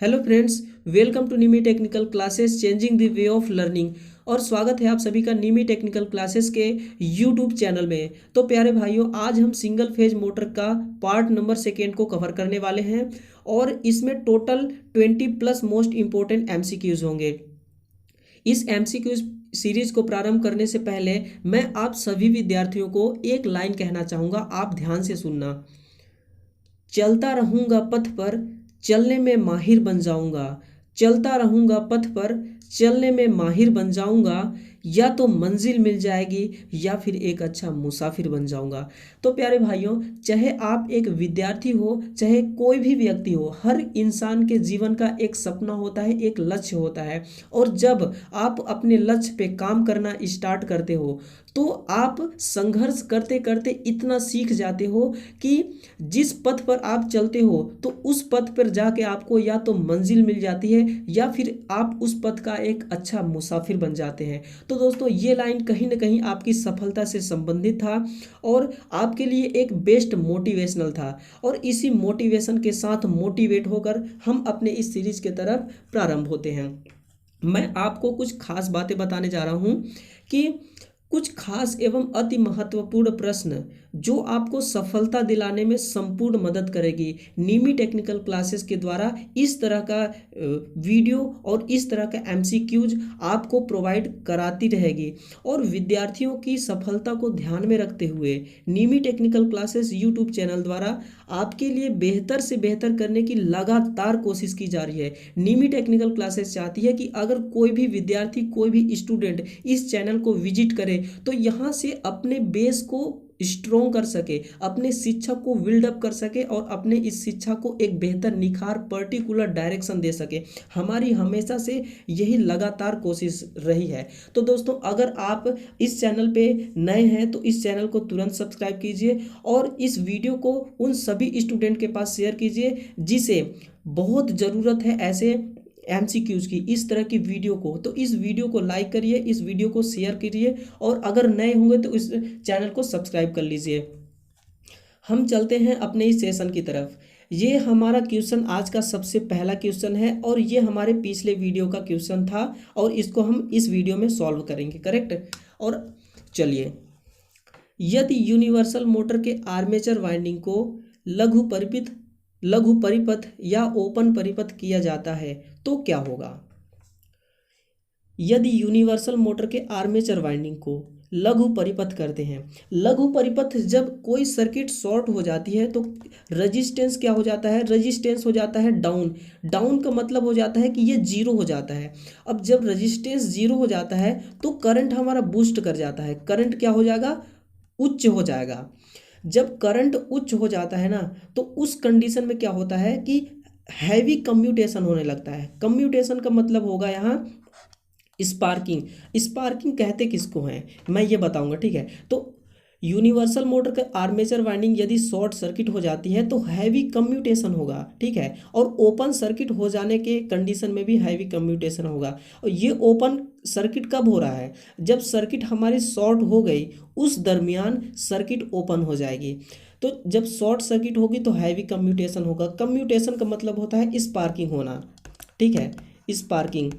Hello friends, welcome to Nimi technical classes changing the way of learning. और स्वागत है आप सभी का निमी टेक्निकल क्लासेस के यूट्यूब चैनल में। तो प्यारे भाइयों, आज हम सिंगल फेज मोटर का पार्ट नंबर सेकेंड को कवर करने वाले हैं और इसमें टोटल 20+ मोस्ट इंपॉर्टेंट एमसीक्यूज होंगे। इस एमसीक्यूज सीरीज को प्रारंभ करने से पहले मैं आप सभी विद्यार्थियों को एक लाइन कहना चाहूँगा, आप ध्यान से सुनना। चलता रहूँगा पथ पर, चलने में माहिर बन जाऊँगा। चलता रहूँगा पथ पर, चलने में माहिर बन जाऊँगा। या तो मंजिल मिल जाएगी या फिर एक अच्छा मुसाफिर बन जाऊँगा। तो प्यारे भाइयों, चाहे आप एक विद्यार्थी हो, चाहे कोई भी व्यक्ति हो, हर इंसान के जीवन का एक सपना होता है, एक लक्ष्य होता है। और जब आप अपने लक्ष्य पे काम करना स्टार्ट करते हो तो आप संघर्ष करते करते इतना सीख जाते हो कि जिस पथ पर आप चलते हो तो उस पथ पर जाके आपको या तो मंजिल मिल जाती है या फिर आप उस पथ का एक अच्छा मुसाफिर बन जाते हैं। तो दोस्तों, ये लाइन कहीं ना कहीं आपकी सफलता से संबंधित था और आपके लिए एक बेस्ट मोटिवेशनल था। और इसी मोटिवेशन के साथ मोटिवेट होकर हम अपने इस सीरीज के तरफ प्रारंभ होते हैं। मैं आपको कुछ खास बातें बताने जा रहा हूँ कि कुछ खास एवं अति महत्वपूर्ण प्रश्न जो आपको सफलता दिलाने में संपूर्ण मदद करेगी। निमी टेक्निकल क्लासेस के द्वारा इस तरह का वीडियो और इस तरह का एमसीक्यूज आपको प्रोवाइड कराती रहेगी। और विद्यार्थियों की सफलता को ध्यान में रखते हुए निमी टेक्निकल क्लासेस यूट्यूब चैनल द्वारा आपके लिए बेहतर से बेहतर करने की लगातार कोशिश की जा रही है। निमी टेक्निकल क्लासेस चाहती है कि अगर कोई भी विद्यार्थी, कोई भी स्टूडेंट इस चैनल को विजिट करे तो यहाँ से अपने बेस को स्ट्रोंग कर सके, अपने शिक्षा को बिल्ड अप कर सके और अपने इस शिक्षा को एक बेहतर निखार, पर्टिकुलर डायरेक्शन दे सके। हमारी हमेशा से यही लगातार कोशिश रही है। तो दोस्तों, अगर आप इस चैनल पे नए हैं तो इस चैनल को तुरंत सब्सक्राइब कीजिए और इस वीडियो को उन सभी स्टूडेंट के पास शेयर कीजिए जिसे बहुत ज़रूरत है ऐसे एमसीक्यूज की, इस तरह की वीडियो को। तो इस वीडियो को लाइक करिए, इस वीडियो को शेयर करिए और अगर नए होंगे तो इस चैनल को सब्सक्राइब कर लीजिए। हम चलते हैं अपने इस सेशन की तरफ। ये हमारा क्वेश्चन आज का सबसे पहला क्वेश्चन है और ये हमारे पिछले वीडियो का क्वेश्चन था और इसको हम इस वीडियो में सॉल्व करेंगे, करेक्ट। और चलिए, यदि यूनिवर्सल मोटर के आर्मेचर वाइंडिंग को लघु परिपथ या ओपन परिपथ किया जाता है तो क्या होगा। यदि यूनिवर्सल मोटर के आर्मेचर वाइंडिंग को लघु परिपथ करते हैं, लघु परिपथ जब कोई सर्किट शॉर्ट हो जाती है तो रेजिस्टेंस क्या हो जाता है, रेजिस्टेंस हो जाता है डाउन। डाउन का मतलब हो जाता है कि ये जीरो हो जाता है। अब जब रेजिस्टेंस जीरो हो जाता है तो करंट हमारा बूस्ट कर जाता है, करंट क्या हो जाएगा, उच्च हो जाएगा। जब करंट उच्च हो जाता है ना तो उस कंडीशन में क्या होता है कि हैवी कम्यूटेशन होने लगता है। कम्यूटेशन का मतलब होगा यहाँ स्पार्किंग। स्पार्किंग कहते किसको हैं मैं ये बताऊंगा, ठीक है। तो यूनिवर्सल मोटर का आर्मेचर वाइंडिंग यदि शॉर्ट सर्किट हो जाती है तो हैवी कम्यूटेशन होगा, ठीक है। और ओपन सर्किट हो जाने के कंडीशन में भी हैवी कम्यूटेशन होगा। और ये ओपन सर्किट कब हो रहा है, जब सर्किट हमारी शॉर्ट हो गई उस दरमियान सर्किट ओपन हो जाएगी। तो जब शॉर्ट सर्किट होगी तो हैवी कम्यूटेशन होगा। कम्यूटेशन का मतलब होता है स्पार्किंग होना, ठीक है। स्पार्किंग,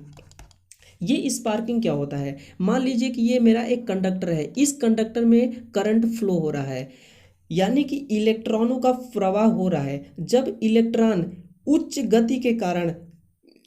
ये स्पार्किंग क्या होता है, मान लीजिए कि ये मेरा एक कंडक्टर है, इस कंडक्टर में करंट फ्लो हो रहा है, यानी कि इलेक्ट्रॉनों का प्रवाह हो रहा है। जब इलेक्ट्रॉन उच्च गति के कारण,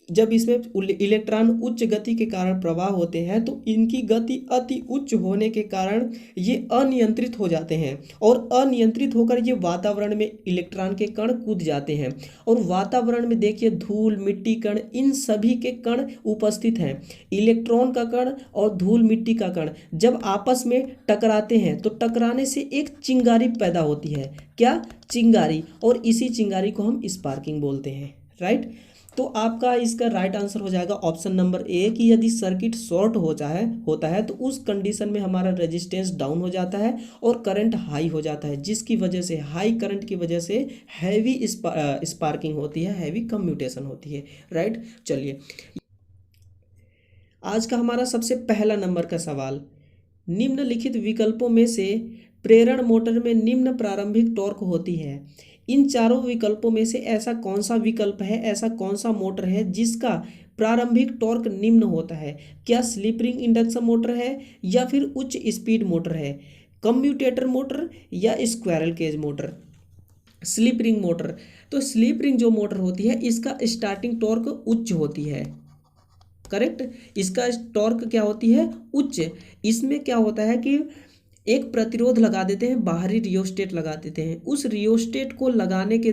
जब इसमें इलेक्ट्रॉन उच्च गति के कारण प्रवाह होते हैं तो इनकी गति अति उच्च होने के कारण ये अनियंत्रित हो जाते हैं और अनियंत्रित होकर ये वातावरण में इलेक्ट्रॉन के कण कूद जाते हैं। और वातावरण में देखिए धूल, मिट्टी, कण, इन सभी के कण उपस्थित हैं। इलेक्ट्रॉन का कण और धूल मिट्टी का कण जब आपस में टकराते हैं तो टकराने से एक चिंगारी पैदा होती है। क्या, चिंगारी। और इसी चिंगारी को हम स्पार्किंग बोलते हैं, राइट। तो आपका इसका राइट आंसर हो जाएगा ऑप्शन नंबर ए कि यदि सर्किट शॉर्ट होता है तो उस कंडीशन में हमारा रेजिस्टेंस डाउन हो जाता है और करंट हाई हो जाता है, जिसकी वजह से हाई करंट की वजह से हैवी स्पार्किंग होती है, हैवी कम्यूटेशन होती है, राइट। चलिए, आज का हमारा सबसे पहला नंबर का सवाल, निम्नलिखित विकल्पों में से प्रेरण मोटर में निम्न प्रारंभिक टॉर्क होती है। इन चारों विकल्पों में से ऐसा कौन सा विकल्प है, ऐसा कौन सा मोटर है जिसका प्रारंभिक टॉर्क निम्न होता है? क्या स्लिप रिंग इंडक्शन मोटर है, या फिर उच्च स्पीड मोटर है, कम्यूटेटर मोटर या squirrel cage motor? Slip ring motor, तो स्लिप रिंग जो मोटर होती है इसका स्टार्टिंग टॉर्क उच्च होती है। करेक्ट, इसका टॉर्क क्या होती है? उच्च। इसमें क्या होता है कि एक प्रतिरोध लगा देते हैं, बाहरी रियोस्टेट लगा देते हैं। उस रियोस्टेट को लगाने के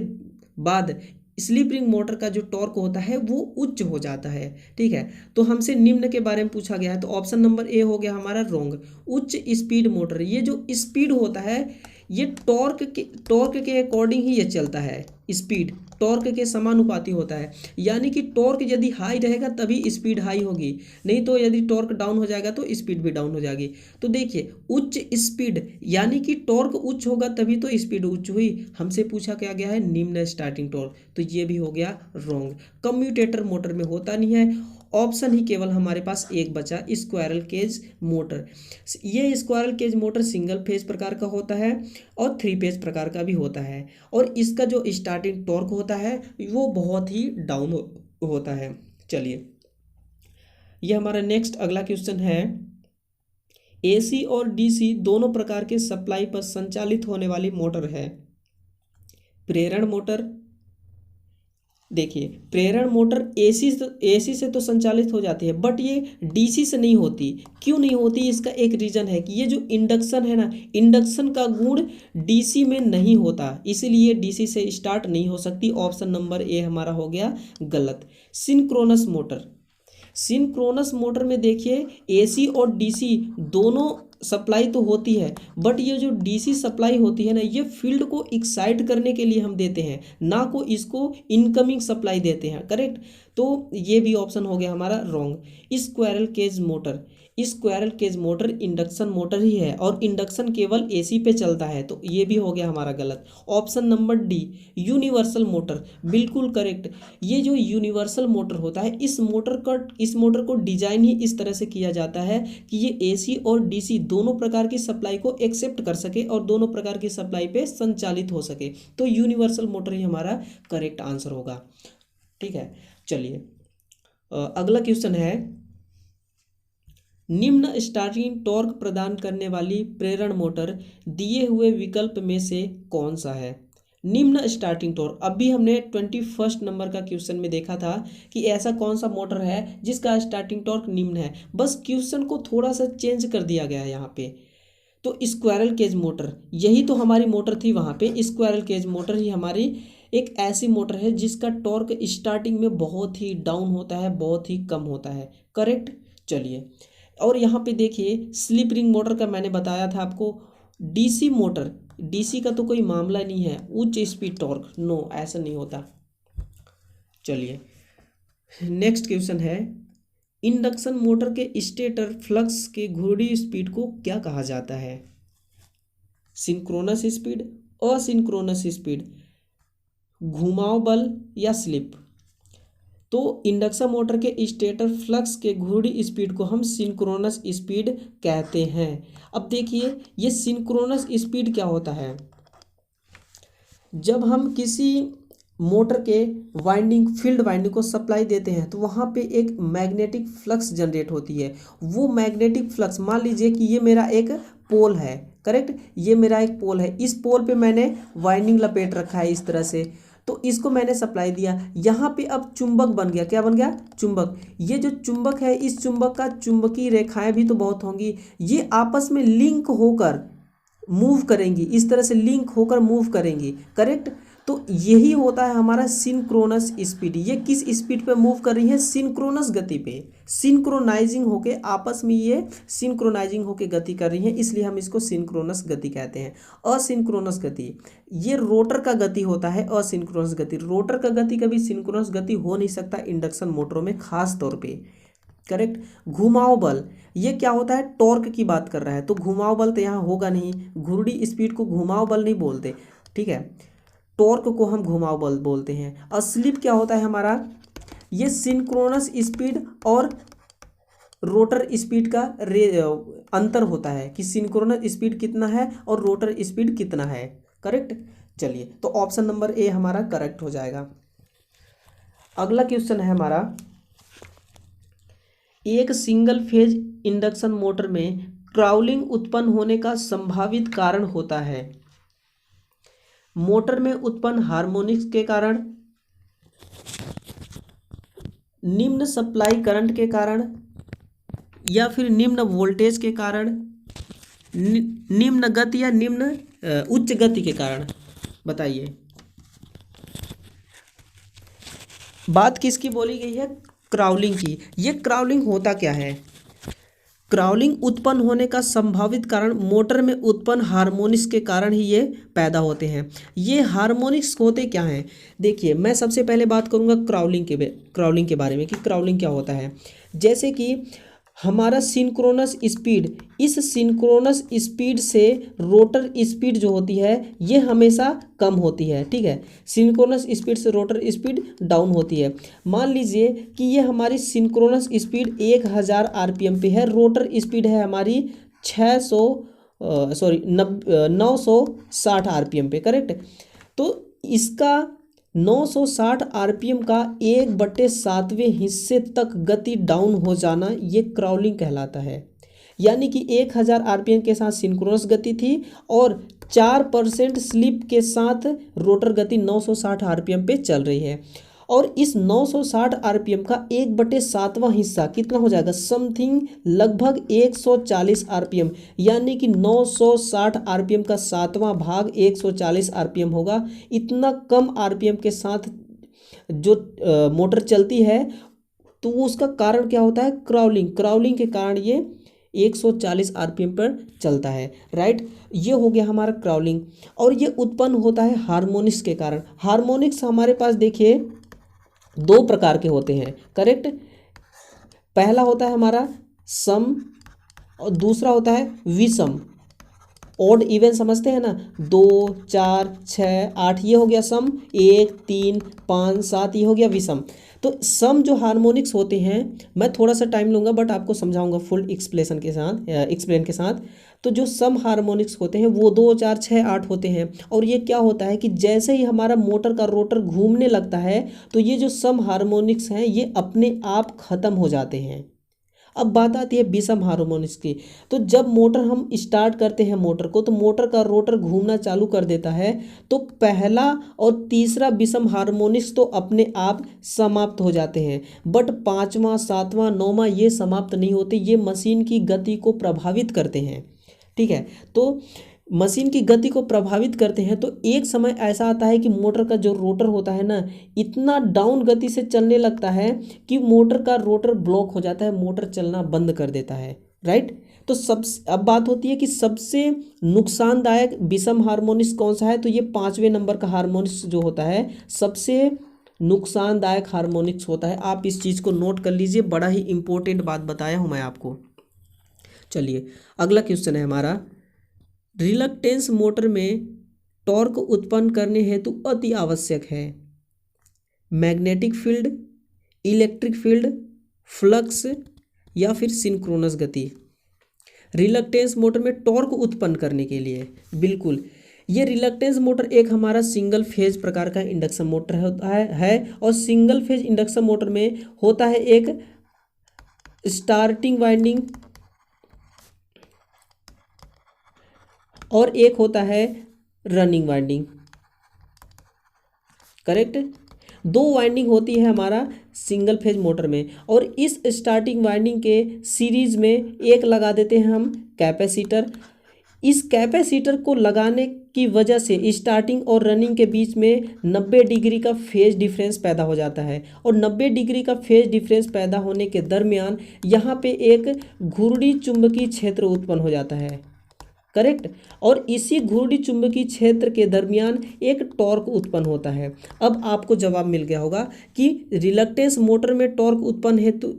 बाद स्लिप रिंग मोटर का जो टॉर्क होता है वो उच्च हो जाता है। ठीक है, तो हमसे निम्न के बारे में पूछा गया है, तो ऑप्शन नंबर ए हो गया हमारा रॉन्ग। उच्च स्पीड मोटर, ये जो स्पीड होता है ये टॉर्क के अकॉर्डिंग ही ये चलता है। स्पीड टॉर्क के समानुपाती होता है, यानी कि टॉर्क यदि हाई रहेगा तभी स्पीड हाई होगी, नहीं तो यदि टॉर्क डाउन हो जाएगा तो स्पीड भी डाउन हो जाएगी। तो देखिए उच्च स्पीड यानी कि टॉर्क उच्च होगा तभी तो स्पीड उच्च हुई। हमसे पूछा क्या गया है? निम्न स्टार्टिंग टॉर्क, तो ये भी हो गया रॉन्ग। कम्यूटेटर मोटर में होता नहीं है। ऑप्शन ही केवल हमारे पास एक बचा, स्क्वायरल केज मोटर। ये squirrel cage motor single phase प्रकार का होता है और 3 फेज प्रकार का भी होता है, और इसका जो स्टार्टिंग टॉर्क होता है वो बहुत ही डाउन होता है। चलिए, ये हमारा नेक्स्ट अगला क्वेश्चन है। एसी और डीसी दोनों प्रकार के सप्लाई पर संचालित होने वाली मोटर है। प्रेरण मोटर, देखिए प्रेरण मोटर एसी से तो संचालित हो जाती है, बट ये डीसी से नहीं होती। क्यों नहीं होती? इसका एक रीजन है कि ये जो इंडक्शन है ना, इंडक्शन का गुण डीसी में नहीं होता, इसीलिए डीसी से स्टार्ट नहीं हो सकती। ऑप्शन नंबर ए हमारा हो गया गलत। सिंक्रोनस मोटर, सिंक्रोनस मोटर में देखिए एसी और डीसी दोनों सप्लाई तो होती है, बट ये जो डीसी सप्लाई होती है ना, ये फील्ड को एक्साइट करने के लिए हम देते हैं, ना को इसको इनकमिंग सप्लाई देते हैं। करेक्ट, तो ये भी ऑप्शन हो गया हमारा wrong. Squirrel cage motor, squirrel cage motor induction motor ही है, और इंडक्शन केवल एसी पे चलता है, तो ये भी हो गया हमारा गलत। Option number D universal motor, बिल्कुल करेक्ट। ये जो यूनिवर्सल मोटर होता है, इस मोटर को डिजाइन ही इस तरह से किया जाता है कि ये एसी और डीसी दोनों प्रकार की सप्लाई को एक्सेप्ट कर सके और दोनों प्रकार की सप्लाई पे संचालित हो सके, तो यूनिवर्सल मोटर ही हमारा करेक्ट आंसर होगा। ठीक है, चलिए अगला क्वेश्चन है। निम्न स्टार्टिंग टॉर्क प्रदान करने वाली प्रेरण मोटर दिए हुए विकल्प में से कौन सा है? निम्न स्टार्टिंग टॉर्क, अभी हमने 21 नंबर का क्वेश्चन में देखा था कि ऐसा कौन सा मोटर है जिसका स्टार्टिंग टॉर्क निम्न है, बस क्वेश्चन को थोड़ा सा चेंज कर दिया गया है यहाँ पे। तो स्क्वायरल केज मोटर, यही तो हमारी मोटर थी वहाँ पे। स्क्वायरल केज मोटर ही हमारी एक ऐसी मोटर है जिसका टॉर्क स्टार्टिंग में बहुत ही डाउन होता है, बहुत ही कम होता है। करेक्ट, चलिए, और यहाँ पे देखिए स्लिप रिंग मोटर का मैंने बताया था आपको। डीसी मोटर, डीसी का तो कोई मामला नहीं है, उच्च स्पीड टॉर्क, नो ऐसा नहीं होता। चलिए नेक्स्ट क्वेश्चन है। इंडक्शन मोटर के स्टेटर फ्लक्स के घूर्णी स्पीड को क्या कहा जाता है? सिंक्रोनस स्पीड, असिंक्रोनस स्पीड, घुमाव बल या स्लिप? तो इंडक्शन मोटर के स्टेटर फ्लक्स के घूर्णी स्पीड को हम सिंक्रोनस स्पीड कहते हैं। अब देखिए ये सिंक्रोनस स्पीड क्या होता है? जब हम किसी मोटर के फील्ड वाइंडिंग को सप्लाई देते हैं तो वहाँ पे एक मैग्नेटिक फ्लक्स जनरेट होती है। वो मैग्नेटिक फ्लक्स, मान लीजिए कि ये मेरा एक पोल है, करेक्ट, ये मेरा एक पोल है, इस पोल पे मैंने वाइंडिंग लपेट रखा है इस तरह से, तो इसको मैंने सप्लाई दिया। यहाँ पे अब चुंबक बन गया, क्या बन गया? चुंबक। ये जो चुंबक है, इस चुंबक का चुंबकीय रेखाएं भी तो बहुत होंगी, ये आपस में लिंक होकर मूव करेंगी, इस तरह से लिंक होकर मूव करेंगी। करेक्ट, तो यही होता है हमारा सिंक्रोनस स्पीड। ये किस स्पीड पे मूव कर रही है? सिंक्रोनस गति पे, सिंक्रोनाइजिंग होके आपस में ये सिंक्रोनाइजिंग होके गति कर रही है, इसलिए हम इसको सिंक्रोनस गति कहते हैं। असिंक्रोनस गति, ये रोटर का गति होता है, असिंक्रोनस गति। रोटर का गति कभी सिंक्रोनस गति हो नहीं सकता इंडक्शन मोटरों में खास तौर पे। करेक्ट। घुमाव बल, ये क्या होता है? टॉर्क की बात कर रहा है, तो घुमाव बल तो यहाँ होगा नहीं, घूर्णी स्पीड को घुमाव बल नहीं बोलते, ठीक है, टॉर्क को हम घुमाव बल बोलते हैं। और स्लिप क्या होता है हमारा? ये सिंक्रोनस स्पीड और रोटर स्पीड का अंतर होता है कि सिंक्रोनस स्पीड कितना है और रोटर स्पीड कितना है। करेक्ट, चलिए, तो ऑप्शन नंबर ए हमारा करेक्ट हो जाएगा। अगला क्वेश्चन है हमारा, एक सिंगल फेज इंडक्शन मोटर में क्राउलिंग उत्पन्न होने का संभावित कारण होता है। मोटर में उत्पन्न हार्मोनिक्स के कारण, निम्न सप्लाई करंट के कारण, या फिर निम्न वोल्टेज के कारण, निम्न गति या निम्न उच्च गति के कारण। बताइए, बात किसकी बोली गई है? क्राउलिंग की। ये क्राउलिंग होता क्या है? क्राउलिंग उत्पन्न होने का संभावित कारण मोटर में उत्पन्न हार्मोनिक्स के कारण ही ये पैदा होते हैं। ये हार्मोनिक्स होते क्या हैं? देखिए, मैं सबसे पहले बात करूंगा क्राउलिंग के बारे में कि क्राउलिंग क्या होता है। जैसे कि हमारा सिंक्रोनस स्पीड, इस सिंक्रोनस स्पीड से रोटर स्पीड जो होती है ये हमेशा कम होती है। ठीक है, सिंक्रोनस स्पीड से रोटर स्पीड डाउन होती है। मान लीजिए कि ये हमारी सिंक्रोनस स्पीड 1000 आरपीएम पे है, रोटर स्पीड है हमारी 960 आरपीएम पे। करेक्ट। तो इसका 960 आरपीएम का 1/7वें हिस्से तक गति डाउन हो जाना ये क्राउलिंग कहलाता है। यानी कि 1000 आरपीएम के साथ सिंक्रोनस गति थी और 4% स्लिप के साथ रोटर गति 960 आरपीएम पे चल रही है। और इस 960 आरपीएम का 1/7वां हिस्सा कितना हो जाएगा? समथिंग लगभग 140 आरपीएम, यानी कि 960 आरपीएम का 7वां भाग 140 आरपीएम होगा। इतना कम आरपीएम के साथ जो मोटर चलती है, तो उसका कारण क्या होता है? क्राउलिंग। क्राउलिंग के कारण ये 140 आरपीएम पर चलता है। राइट, ये हो गया हमारा क्राउलिंग। और ये उत्पन्न होता है हार्मोनिक्स के कारण। हार्मोनिक्स हमारे पास देखिए 2 प्रकार के होते हैं। करेक्ट। पहला होता है हमारा सम और दूसरा होता है विषम। ओड इवन समझते हैं ना, 2 4 6 8 ये हो गया सम, 1 3 5 7 ये हो गया विषम। तो सम जो हार्मोनिक्स होते हैं, मैं थोड़ा सा टाइम लूँगा बट आपको समझाऊंगा फुल एक्सप्लेन के साथ। तो जो सम हार्मोनिक्स होते हैं वो 2 4 6 8 होते हैं। और ये क्या होता है कि जैसे ही हमारा मोटर का रोटर घूमने लगता है तो ये जो सम हार्मोनिक्स हैं ये अपने आप ख़त्म हो जाते हैं। अब बात आती है विषम हार्मोनिक्स की। तो जब मोटर हम स्टार्ट करते हैं मोटर को, तो मोटर का रोटर घूमना चालू कर देता है, तो पहला और तीसरा विषम हार्मोनिक्स तो अपने आप समाप्त हो जाते हैं। बट 5वां 7वां 9वां ये समाप्त नहीं होते, ये मशीन की गति को प्रभावित करते हैं। ठीक है, तो मशीन की गति को प्रभावित करते हैं। तो एक समय ऐसा आता है कि मोटर का जो रोटर होता है ना, इतना डाउन गति से चलने लगता है कि मोटर का रोटर ब्लॉक हो जाता है, मोटर चलना बंद कर देता है। राइट। तो अब बात होती है कि सबसे नुकसानदायक विषम हार्मोनिक्स कौन सा है? तो ये 5वें नंबर का हार्मोनिक्स जो होता है सबसे नुकसानदायक हार्मोनिक्स होता है। आप इस चीज़ को नोट कर लीजिए, बड़ा ही इंपॉर्टेंट बात बताया हूँ मैं आपको। चलिए, अगला क्वेश्चन है हमारा, रिलक्टेंस मोटर में टॉर्क उत्पन्न करने हेतु अति आवश्यक है magnetic field, electric field, flux या फिर सिंक्रोनस गति। रिलक्टेंस मोटर में टॉर्क उत्पन्न करने के लिए बिल्कुल, ये रिलक्टेंस मोटर एक हमारा सिंगल फेज प्रकार का इंडक्शन मोटर होता है। और सिंगल फेज इंडक्शन मोटर में होता है एक स्टार्टिंग वाइंडिंग और एक होता है रनिंग वाइंडिंग। करेक्ट। 2 वाइंडिंग होती है हमारा सिंगल फेज मोटर में। और इस स्टार्टिंग वाइंडिंग के सीरीज में एक लगा देते हैं हम कैपेसिटर। इस कैपेसिटर को लगाने की वजह से स्टार्टिंग और रनिंग के बीच में 90 डिग्री का फेज डिफरेंस पैदा हो जाता है। और 90 डिग्री का फेज डिफरेंस पैदा होने के दरमियान यहाँ पे एक घूर्णी चुंबकीय क्षेत्र उत्पन्न हो जाता है। करेक्ट। और इसी घूर्णी चुंबकीय क्षेत्र के दरमियान एक टॉर्क उत्पन्न होता है। अब आपको जवाब मिल गया होगा कि रिलक्टेंस मोटर में टॉर्क उत्पन्न हेतु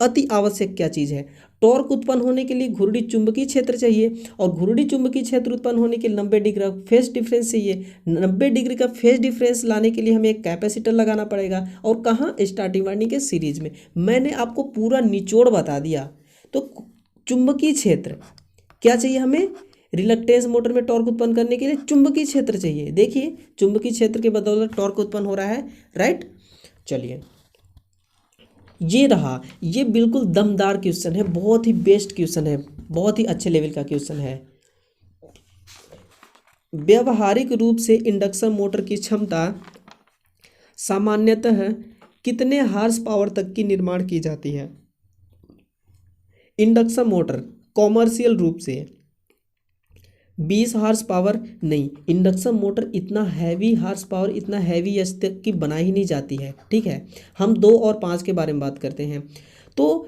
अति आवश्यक क्या चीज़ है? टॉर्क उत्पन्न होने के लिए घूर्णी चुंबकीय क्षेत्र चाहिए, और घूर्णी चुंबकीय क्षेत्र उत्पन्न होने के लिए 90 डिग्री का फेज डिफरेंस चाहिए। 90 डिग्री का फेज डिफरेंस लाने के लिए हमें एक कैपेसिटर लगाना पड़ेगा। और कहाँ? स्टार्टिंग वाइंडिंग के सीरीज में। मैंने आपको पूरा निचोड़ बता दिया। तो चुंबकीय क्षेत्र क्या चाहिए हमें? रिलक्टेंस मोटर में टॉर्क उत्पन्न करने के लिए चुंबकीय क्षेत्र चाहिए। देखिए चुंबकीय क्षेत्र के बदौलत टॉर्क उत्पन्न हो रहा है, राइट। चलिए ये रहा, ये बिल्कुल दमदार क्वेश्चन है, बहुत ही बेस्ट क्वेश्चन है, बहुत ही अच्छे लेवल का क्वेश्चन है। व्यावहारिक रूप से इंडक्शन मोटर की क्षमता सामान्यतः कितने हार्स पावर तक की निर्माण की जाती है? इंडक्शन मोटर कॉमर्शियल रूप से 20 हार्स पावर नहीं, इंडक्शन मोटर इतना हैवी हार्स पावर, इतना हैवी एच तक की बनाई ही नहीं जाती है, ठीक है। हम 2 और 5 के बारे में बात करते हैं। तो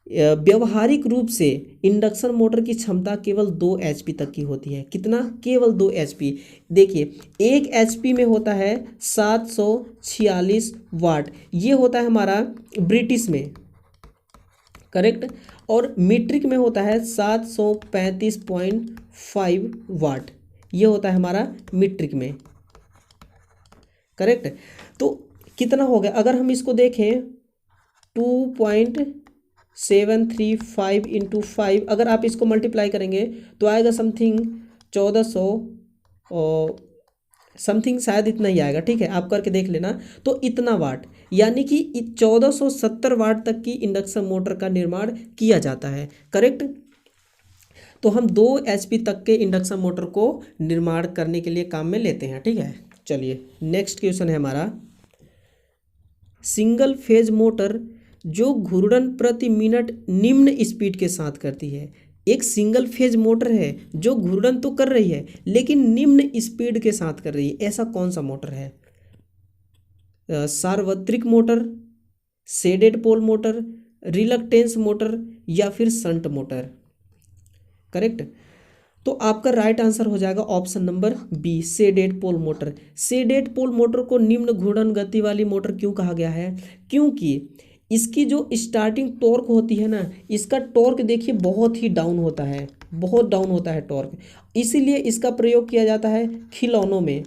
व्यवहारिक रूप से इंडक्शन मोटर की क्षमता केवल 2 HP तक की होती है। कितना? केवल 2 HP। देखिए 1 HP में होता है 746 वाट, ये होता है हमारा ब्रिटिश में, करेक्ट। और मीट्रिक में होता है 735.5 वाट, ये होता है हमारा मीट्रिक में, करेक्ट। तो कितना हो गया अगर हम इसको देखें 2.735 इंटू 5, अगर आप इसको मल्टीप्लाई करेंगे तो आएगा समथिंग 1400 और समथिंग, शायद इतना ही आएगा, ठीक है, आप करके देख लेना। तो इतना वाट, यानी कि 1470 वाट तक की इंडक्शन मोटर का निर्माण किया जाता है, करेक्ट। तो हम 2 HP तक के इंडक्शन मोटर को निर्माण करने के लिए काम में लेते हैं, ठीक है। चलिए नेक्स्ट क्वेश्चन है हमारा, सिंगल फेज मोटर जो घूर्णन प्रति मिनट निम्न स्पीड के साथ करती है। एक सिंगल फेज मोटर है जो घूर्णन तो कर रही है लेकिन निम्न स्पीड के साथ कर रही है, ऐसा कौन सा मोटर है? सार्वत्रिक motor, shaded pole motor, reluctance motor या फिर शंट मोटर, करेक्ट। तो आपका राइट आंसर हो जाएगा option number B, shaded pole motor. Shaded pole motor को निम्न घूर्णन गति वाली मोटर क्यों कहा गया है? क्योंकि इसकी जो स्टार्टिंग टॉर्क होती है ना, इसका टॉर्क देखिए बहुत ही डाउन होता है, बहुत डाउन होता है टॉर्क, इसीलिए इसका प्रयोग किया जाता है खिलौनों में।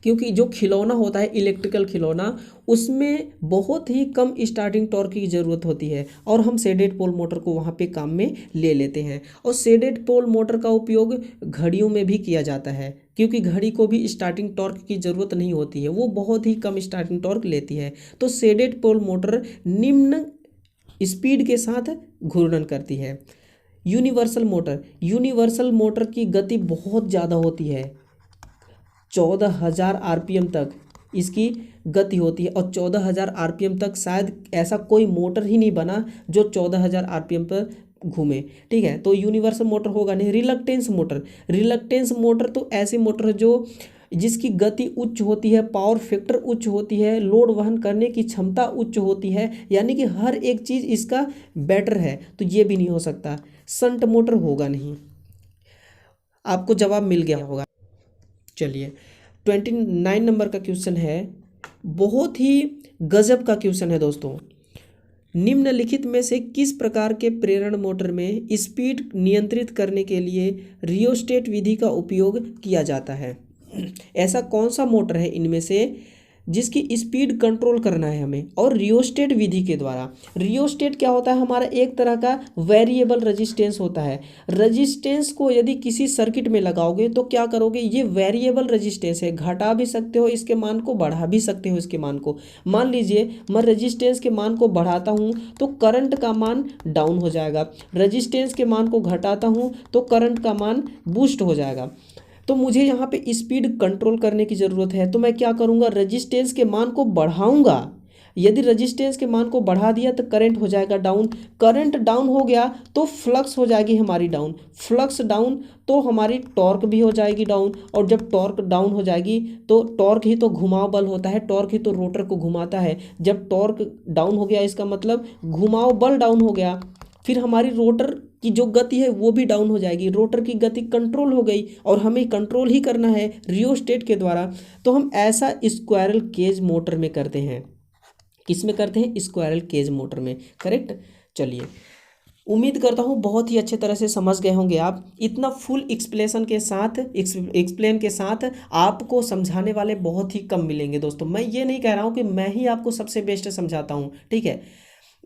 क्योंकि जो खिलौना होता है इलेक्ट्रिकल खिलौना, उसमें बहुत ही कम स्टार्टिंग टॉर्क की ज़रूरत होती है और हम शेडेड पोल मोटर को वहाँ पे काम में ले लेते हैं। और शेडेड पोल मोटर का उपयोग घड़ियों में भी किया जाता है, क्योंकि घड़ी को भी स्टार्टिंग टॉर्क की ज़रूरत नहीं होती है, वो बहुत ही कम स्टार्टिंग टॉर्क लेती है। तो शेडेड पोल मोटर निम्न स्पीड के साथ घूर्णन करती है। यूनिवर्सल मोटर, यूनिवर्सल मोटर की गति बहुत ज़्यादा होती है, 14,000 RPM तक इसकी गति होती है। और 14,000 RPM तक शायद ऐसा कोई मोटर ही नहीं बना जो 14,000 RPM पर घूमे, ठीक है। तो यूनिवर्सल मोटर होगा नहीं। रिलक्टेंस मोटर, रिलक्टेंस मोटर तो ऐसी मोटर है जो जिसकी गति उच्च होती है, पावर फैक्टर उच्च होती है, लोड वहन करने की क्षमता उच्च होती है, यानी कि हर एक चीज़ इसका बेटर है, तो ये भी नहीं हो सकता। शंट मोटर होगा नहीं। आपको जवाब मिल गया होगा। चलिए 29 नंबर का क्वेश्चन है, बहुत ही गजब का क्वेश्चन है दोस्तों। निम्नलिखित में से किस प्रकार के प्रेरण मोटर में स्पीड नियंत्रित करने के लिए रियोस्टेट विधि का उपयोग किया जाता है? ऐसा कौन सा मोटर है इनमें से जिसकी स्पीड कंट्रोल करना है हमें, और रियोस्टेट विधि के द्वारा? रियोस्टेट क्या होता है? हमारा एक तरह का वेरिएबल रेजिस्टेंस होता है। रेजिस्टेंस को यदि किसी सर्किट में लगाओगे तो क्या करोगे, ये वेरिएबल रेजिस्टेंस है, घटा भी सकते हो इसके मान को, बढ़ा भी सकते हो इसके मान को। मान लीजिए मैं रेजिस्टेंस के मान को बढ़ाता हूँ तो करंट का मान डाउन हो जाएगा, रेजिस्टेंस के मान को घटाता हूँ तो करंट का मान बूस्ट हो जाएगा। तो मुझे यहाँ पे स्पीड कंट्रोल करने की ज़रूरत है, तो मैं क्या करूँगा, रेजिस्टेंस के मान को बढ़ाऊँगा। यदि रेजिस्टेंस के मान को बढ़ा दिया तो करंट हो जाएगा डाउन, करंट डाउन हो गया तो फ्लक्स हो जाएगी हमारी डाउन, फ्लक्स डाउन तो हमारी टॉर्क भी हो जाएगी डाउन। और जब टॉर्क डाउन हो जाएगी तो टॉर्क ही तो घुमाव बल होता है, टॉर्क ही तो रोटर को घुमाता है। जब टॉर्क डाउन हो गया इसका मतलब घुमाव बल डाउन हो गया, फिर हमारी रोटर की जो गति है वो भी डाउन हो जाएगी, रोटर की गति कंट्रोल हो गई और हमें कंट्रोल ही करना है रियोस्टेट के द्वारा। तो हम ऐसा स्क्वायरल केज मोटर में करते हैं। किस में करते हैं? स्क्वायरल केज मोटर में, करेक्ट। चलिए उम्मीद करता हूँ बहुत ही अच्छे तरह से समझ गए होंगे आप। इतना फुल एक्सप्लेन के साथ आपको समझाने वाले बहुत ही कम मिलेंगे दोस्तों। मैं ये नहीं कह रहा हूँ कि मैं ही आपको सबसे बेस्ट समझाता हूँ, ठीक है।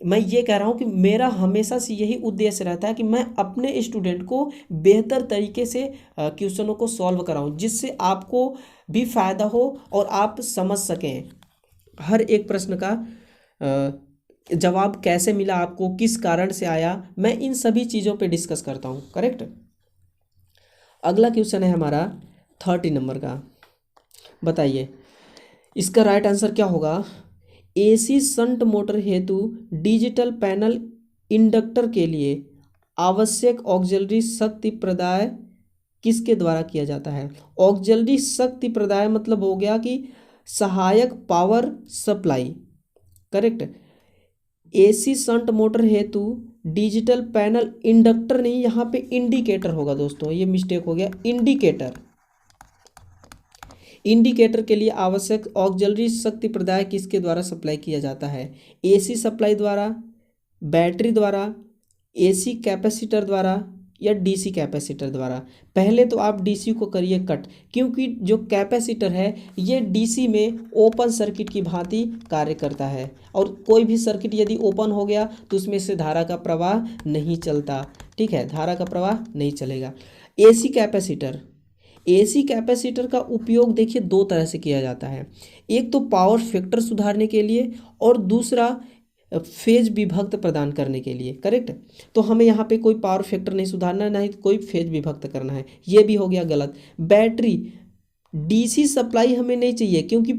मैं ये कह रहा हूँ कि मेरा हमेशा से यही उद्देश्य रहता है कि मैं अपने स्टूडेंट को बेहतर तरीके से क्वेश्चनों को सॉल्व कराऊँ, जिससे आपको भी फ़ायदा हो और आप समझ सकें हर एक प्रश्न का जवाब कैसे मिला, आपको किस कारण से आया। मैं इन सभी चीज़ों पे डिस्कस करता हूँ। करेक्ट। अगला क्वेश्चन है हमारा 30 नंबर का। बताइए इसका राइट आंसर क्या होगा। एसी शंट मोटर हेतु डिजिटल पैनल इंडक्टर के लिए आवश्यक ऑक्सिलरी शक्ति प्रदाय किसके द्वारा किया जाता है। ऑक्सिलरी शक्ति प्रदाय मतलब हो गया कि सहायक power supply. Correct. AC shunt motor हेतु डिजिटल पैनल इंडक्टर नहीं, यहाँ पे इंडिकेटर होगा दोस्तों, ये मिस्टेक हो गया। इंडिकेटर, इंडिकेटर के लिए आवश्यक ऑक्सिलरी शक्ति प्रदाय किसके द्वारा सप्लाई किया जाता है। एसी सप्लाई द्वारा, बैटरी द्वारा, एसी कैपेसिटर द्वारा या डीसी कैपेसिटर द्वारा। पहले तो आप डीसी को करिए कट, क्योंकि जो कैपेसिटर है ये डीसी में ओपन सर्किट की भांति कार्य करता है, और कोई भी सर्किट यदि ओपन हो गया तो उसमें से धारा का प्रवाह नहीं चलता। ठीक है, धारा का प्रवाह नहीं चलेगा। एसी कैपेसिटर, एसी कैपेसिटर का उपयोग देखिए दो तरह से किया जाता है। एक तो पावर फैक्टर सुधारने के लिए और दूसरा फेज विभक्त प्रदान करने के लिए। करेक्ट। तो हमें यहाँ पे कोई पावर फैक्टर नहीं सुधारना है, ना ही कोई फेज विभक्त करना है, ये भी हो गया गलत। बैटरी, डीसी सप्लाई हमें नहीं चाहिए, क्योंकि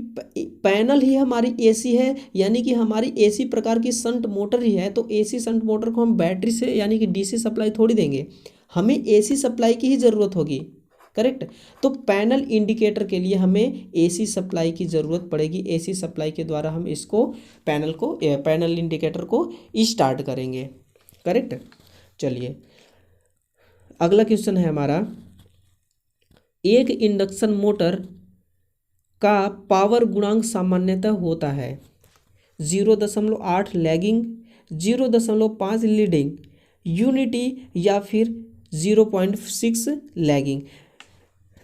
पैनल ही हमारी एसी है, यानी कि हमारी एसी प्रकार की शंट मोटर ही है। तो एसी शंट मोटर को हम बैटरी से यानी कि डीसी सप्लाई थोड़ी देंगे, हमें एसी सप्लाई की ही ज़रूरत होगी। करेक्ट। तो पैनल इंडिकेटर के लिए हमें एसी सप्लाई की ज़रूरत पड़ेगी। एसी सप्लाई के द्वारा हम इसको पैनल इंडिकेटर को स्टार्ट करेंगे। करेक्ट। चलिए अगला क्वेश्चन है हमारा, एक इंडक्शन मोटर का पावर गुणांक सामान्यतः होता है 0.8 लैगिंग, 0.5 लीडिंग, यूनिटी या फिर 0.6 लैगिंग।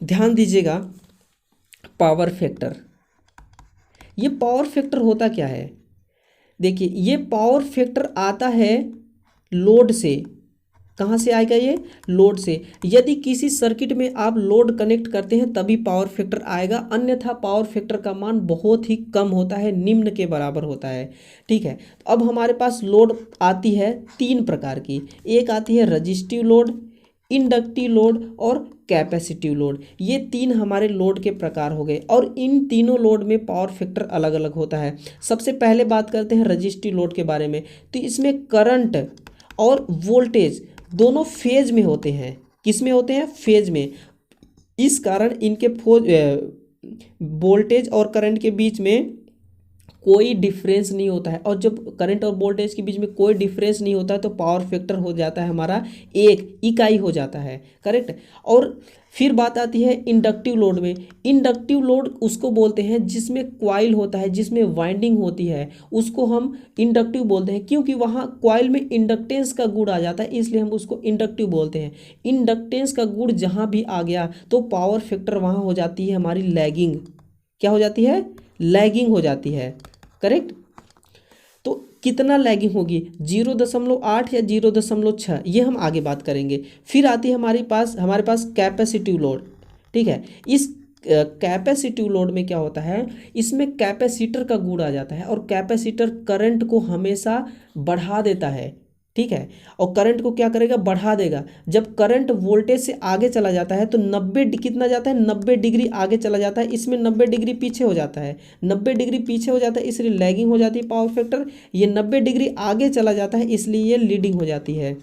ध्यान दीजिएगा, पावर फैक्टर, ये पावर फैक्टर होता क्या है। देखिए ये पावर फैक्टर आता है लोड से। कहाँ से आएगा ये, लोड से। यदि किसी सर्किट में आप लोड कनेक्ट करते हैं तभी पावर फैक्टर आएगा, अन्यथा पावर फैक्टर का मान बहुत ही कम होता है, निम्न के बराबर होता है। ठीक है, तो अब हमारे पास लोड आती है तीन प्रकार की। एक आती है रजिस्टिव लोड, इंडक्टिव लोड और कैपेसिटिव लोड। ये तीन हमारे लोड के प्रकार हो गए, और इन तीनों लोड में पावर फैक्टर अलग अलग होता है। सबसे पहले बात करते हैं रजिस्टिव लोड के बारे में। तो इसमें करंट और वोल्टेज दोनों फेज में होते हैं। किस में होते हैं, फेज में। इस कारण इनके वोल्टेज और करंट के बीच में कोई डिफरेंस नहीं होता है, और जब करंट और वोल्टेज के बीच में कोई डिफरेंस नहीं होता है तो पावर फैक्टर हो जाता है हमारा एक इकाई हो जाता है। करेक्ट। और फिर बात आती है इंडक्टिव लोड में। इंडक्टिव लोड उसको बोलते हैं जिसमें कॉइल होता है, जिसमें वाइंडिंग होती है, उसको हम इंडक्टिव बोलते हैं, क्योंकि वहाँ कॉइल में इंडक्टेंस का गुण आ जाता है, इसलिए हम उसको इंडक्टिव बोलते हैं। इंडक्टेंस का गुण जहाँ भी आ गया तो पावर फैक्टर वहाँ हो जाती है हमारी लैगिंग। क्या हो जाती है, लैगिंग हो जाती है। करेक्ट। तो कितना लैगिंग होगी, 0.8 या 0.6, ये हम आगे बात करेंगे। फिर आती है हमारे पास कैपेसिटिव लोड। ठीक है, इस कैपेसिटिव लोड में क्या होता है, इसमें कैपेसिटर का गुण आ जाता है, और कैपेसिटर करंट को हमेशा बढ़ा देता है। ठीक है, और करंट को क्या करेगा, बढ़ा देगा। जब करंट वोल्टेज से आगे चला जाता है तो 90 कितना जाता है, 90 डिग्री आगे चला जाता है, इसमें 90 डिग्री पीछे हो जाता है। 90 डिग्री पीछे हो जाता है इसलिए लैगिंग हो जाती है पावर फैक्टर। ये 90 डिग्री आगे चला जाता है इसलिए ये लीडिंग हो जाती है।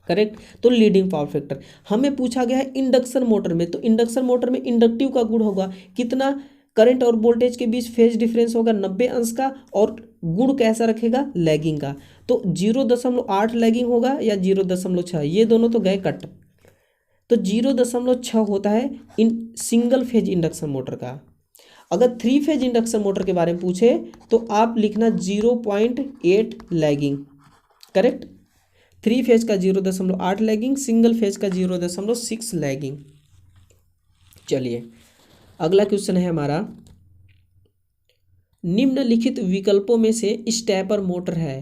करेक्ट। तो लीडिंग पावर फैक्टर। हमें पूछा गया है इंडक्शन मोटर में, तो इंडक्शन मोटर में इंडक्टिव का गुण होगा कितना, करंट और वोल्टेज के बीच फेज डिफरेंस होगा 90 अंश का, और गुण कैसा रखेगा, लैगिंग का। तो 0.8 लैगिंग होगा या 0.6, ये दोनों तो गए कट। तो 0.6 होता है in single phase induction motor का। अगर 3 फेज इंडक्शन मोटर के बारे में पूछे तो आप लिखना 0.8 लैगिंग। करेक्ट। 3 फेज का 0.8 लैगिंग, सिंगल फेज का 0.6 लैगिंग। चलिए अगला क्वेश्चन है हमारा, निम्नलिखित विकल्पों में से स्टेपर मोटर है